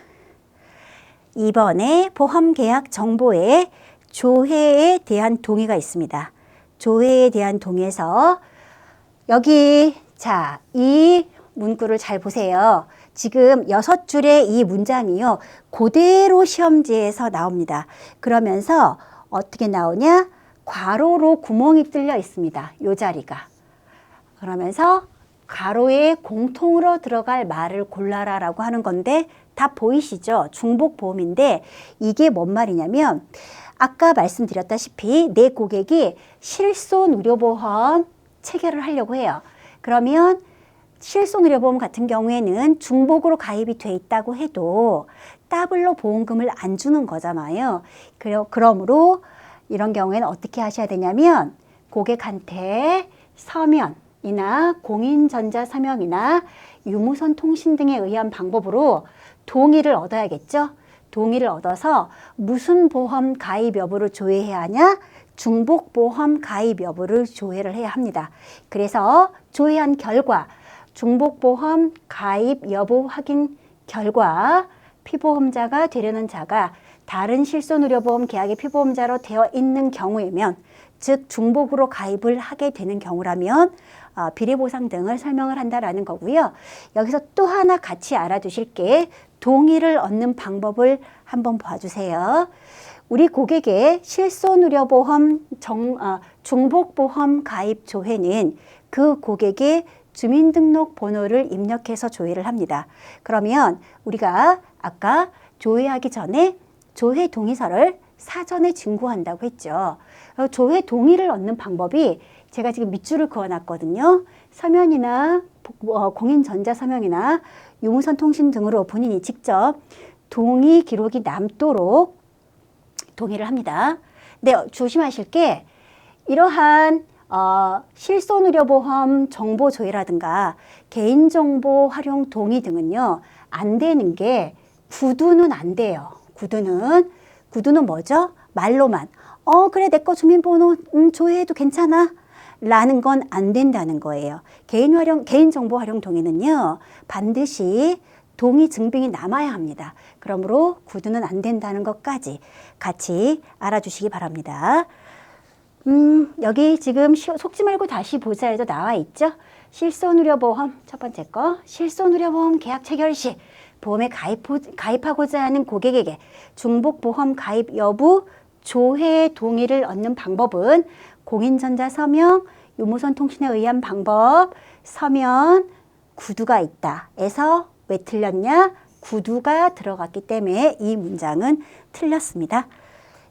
2번에 보험계약 정보에 조회에 대한 동의가 있습니다. 조회에 대한 동의에서 여기 자, 이 문구를 잘 보세요. 지금 6줄의 이 문장이요, 그대로 시험지에서 나옵니다. 그러면서 어떻게 나오냐? 괄호로 구멍이 뚫려 있습니다. 요 자리가. 그러면서 가로에 공통으로 들어갈 말을 골라라 라고 하는 건데 다 보이시죠? 중복보험인데 이게 뭔 말이냐면 아까 말씀드렸다시피 내 고객이 실손의료보험 체결을 하려고 해요. 그러면 실손의료보험 같은 경우에는 중복으로 가입이 돼 있다고 해도 더블로 보험금을 안 주는 거잖아요. 그러므로 이런 경우에는 어떻게 하셔야 되냐면 고객한테 서면이나 공인전자서명이나 유무선 통신 등에 의한 방법으로 동의를 얻어야겠죠. 동의를 얻어서 무슨 보험 가입 여부를 조회해야 하냐? 중복보험 가입 여부를 조회를 해야 합니다. 그래서 조회한 결과 중복보험 가입 여부 확인 결과 피보험자가 되려는 자가 다른 실손의료보험 계약의 피보험자로 되어 있는 경우이면, 즉 중복으로 가입을 하게 되는 경우라면 비례보상 등을 설명을 한다라는 거고요. 여기서 또 하나 같이 알아두실 게 동의를 얻는 방법을 한번 봐주세요. 우리 고객의 실손의료보험 중복보험 가입 조회는 그 고객의 주민등록번호를 입력해서 조회를 합니다. 그러면 우리가 아까 조회하기 전에 조회 동의서를 사전에 증거한다고 했죠. 조회 동의를 얻는 방법이 제가 지금 밑줄을 그어놨거든요. 서면이나 공인전자서명이나 유무선 통신 등으로 본인이 직접 동의 기록이 남도록 동의를 합니다. 근데 조심하실 게 이러한 실손의료보험 정보 조회라든가 개인정보 활용 동의 등은요, 안 되는 게 구두는 안 돼요. 구두는 뭐죠? 말로만 그래 내 거 주민번호 조회해도 괜찮아 라는 건 안 된다는 거예요. 개인정보 활용 동의는요, 반드시 동의 증빙이 남아야 합니다. 그러므로 구두는 안 된다는 것까지 같이 알아주시기 바랍니다. 여기 지금 속지 말고 다시 보자에도 나와 있죠. 실손의료보험 첫 번째 거, 실손의료보험 계약 체결 시 보험에 가입하고자 하는 고객에게 중복보험 가입 여부 조회 동의를 얻는 방법은 공인전자서명, 유무선 통신에 의한 방법, 서면, 구두가 있다. 에서 왜 틀렸냐? 구두가 들어갔기 때문에 이 문장은 틀렸습니다.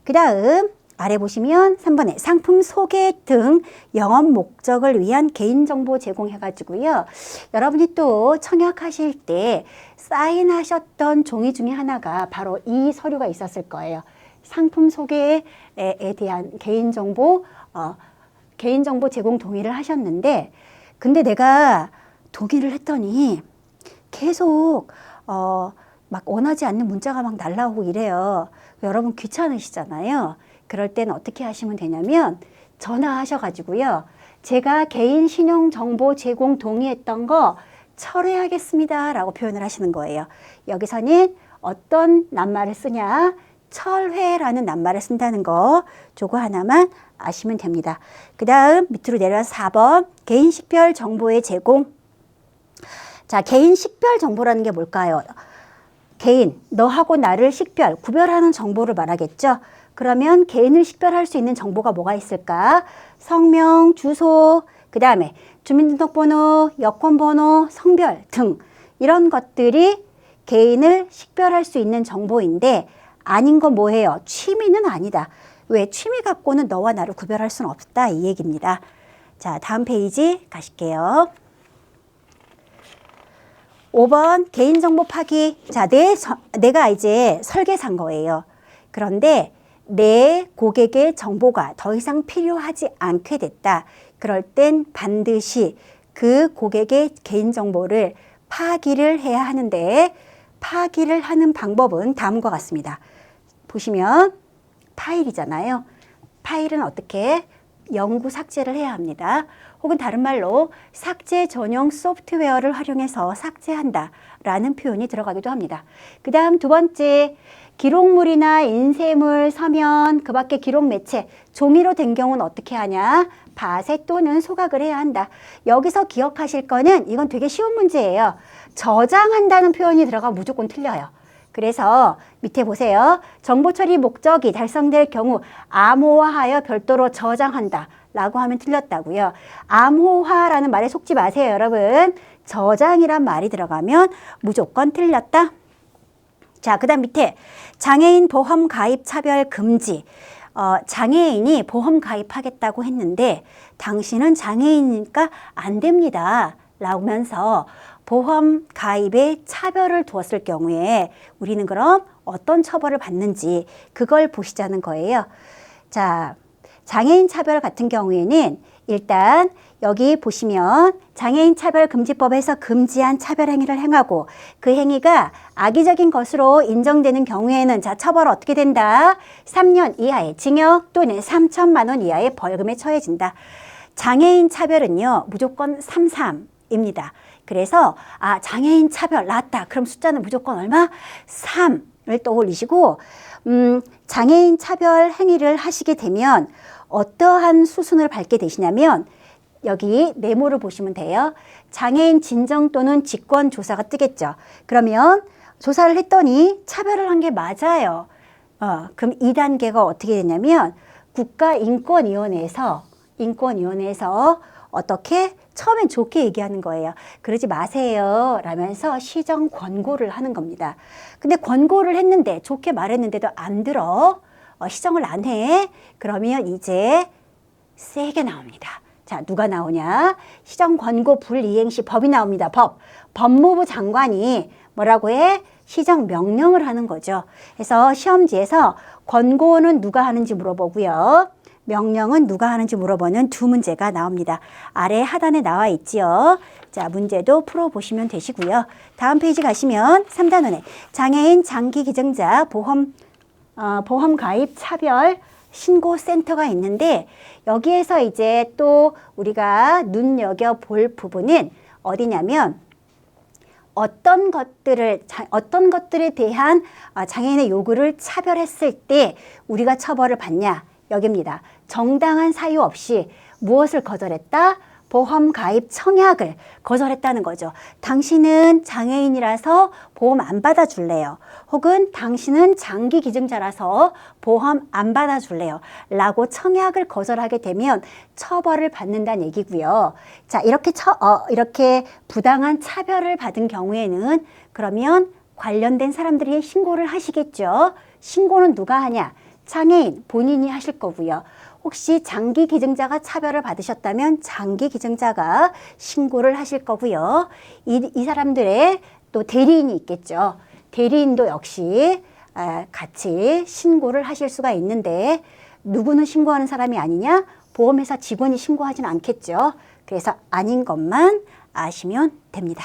그 다음 아래 보시면 3번에 상품 소개 등 영업 목적을 위한 개인정보 제공해가지고요. 여러분이 또 청약하실 때 사인하셨던 종이 중에 하나가 바로 이 서류가 있었을 거예요. 상품 소개에 대한 개인정보 제공 동의를 하셨는데, 근데 내가 동의를 했더니 계속 막 원하지 않는 문자가 막 날라오고 이래요. 여러분 귀찮으시잖아요. 그럴 때는 어떻게 하시면 되냐면 전화하셔가지고요. 제가 개인 신용정보 제공 동의했던 거 철회하겠습니다 라고 표현을 하시는 거예요. 여기서는 어떤 낱말을 쓰냐? 철회라는 낱말을 쓴다는 거, 저거 하나만 아시면 됩니다. 그 다음 밑으로 내려와서 4번 개인 식별 정보의 제공. 자, 개인 식별 정보라는 게 뭘까요? 개인, 너하고 나를 식별, 구별하는 정보를 말하겠죠. 그러면 개인을 식별할 수 있는 정보가 뭐가 있을까? 성명, 주소, 그 다음에 주민등록번호, 여권번호, 성별 등 이런 것들이 개인을 식별할 수 있는 정보인데 아닌 건 뭐예요? 취미는 아니다. 왜? 취미 갖고는 너와 나를 구별할 수는 없다 이 얘기입니다. 자, 다음 페이지 가실게요. 5번 개인정보 파기. 자, 내가 이제 설계사인 거예요. 그런데 내 고객의 정보가 더 이상 필요하지 않게 됐다. 그럴 땐 반드시 그 고객의 개인정보를 파기를 해야 하는데 파기를 하는 방법은 다음과 같습니다. 보시면 파일이잖아요. 파일은 어떻게? 영구 삭제를 해야 합니다. 혹은 다른 말로 삭제 전용 소프트웨어를 활용해서 삭제한다 라는 표현이 들어가기도 합니다. 그 다음 두 번째, 기록물이나 인쇄물, 서면, 그 밖에 기록 매체, 종이로 된 경우는 어떻게 하냐? 밭에 또는 소각을 해야 한다. 여기서 기억하실 거는 이건 되게 쉬운 문제예요. 저장한다는 표현이 들어가면 무조건 틀려요. 그래서 밑에 보세요. 정보 처리 목적이 달성될 경우 암호화하여 별도로 저장한다 라고 하면 틀렸다고요. 암호화라는 말에 속지 마세요, 여러분. 저장이란 말이 들어가면 무조건 틀렸다. 자, 그 다음 밑에 장애인 보험 가입 차별 금지. 장애인이 보험 가입하겠다고 했는데 당신은 장애인이니까 안 됩니다 라면서 보험 가입에 차별을 두었을 경우에 우리는 그럼 어떤 처벌을 받는지 그걸 보시자는 거예요. 자, 장애인 차별 같은 경우에는 일단 여기 보시면 장애인 차별금지법에서 금지한 차별 행위를 행하고 그 행위가 악의적인 것으로 인정되는 경우에는 자, 처벌 어떻게 된다? 3년 이하의 징역 또는 3천만 원 이하의 벌금에 처해진다. 장애인 차별은요, 무조건 33입니다. 그래서 장애인 차별 나왔다. 그럼 숫자는 무조건 얼마? 3을 떠올리시고 장애인 차별 행위를 하시게 되면 어떠한 수순을 밟게 되시냐면 여기 네모를 보시면 돼요. 장애인 진정 또는 직권 조사가 뜨겠죠. 그러면 조사를 했더니 차별을 한 게 맞아요. 그럼 2단계가 어떻게 되냐면 국가인권위원회에서 어떻게 처음엔 좋게 얘기하는 거예요. 그러지 마세요 라면서 시정 권고를 하는 겁니다. 근데 권고를 했는데 좋게 말했는데도 안 들어. 시정을 안 해. 그러면 이제 세게 나옵니다. 자, 누가 나오냐? 시정 권고 불이행 시 법이 나옵니다. 법무부 장관이 뭐라고 해? 시정 명령을 하는 거죠. 그래서 시험지에서 권고는 누가 하는지 물어보고요. 명령은 누가 하는지 물어보는 두 문제가 나옵니다. 아래 하단에 나와 있지요. 자, 문제도 풀어보시면 되시고요. 다음 페이지 가시면 3단원에 장애인 장기 기증자 보험 가입 차별 신고센터가 있는데 여기에서 이제 또 우리가 눈여겨볼 부분은 어디냐면 어떤 것들에 대한 장애인의 요구를 차별했을 때 우리가 처벌을 받냐 여기입니다. 정당한 사유 없이 무엇을 거절했다? 보험 가입 청약을 거절했다는 거죠. 당신은 장애인이라서 보험 안 받아줄래요. 혹은 당신은 장기 기증자라서 보험 안 받아줄래요. 라고 청약을 거절하게 되면 처벌을 받는다는 얘기고요. 자, 이렇게 부당한 차별을 받은 경우에는 그러면 관련된 사람들이 신고를 하시겠죠. 신고는 누가 하냐? 장애인 본인이 하실 거고요. 혹시 장기 기증자가 차별을 받으셨다면 장기 기증자가 신고를 하실 거고요. 이 사람들의 또 대리인이 있겠죠. 대리인도 역시 같이 신고를 하실 수가 있는데 누구는 신고하는 사람이 아니냐? 보험회사 직원이 신고하지는 않겠죠. 그래서 아닌 것만 아시면 됩니다.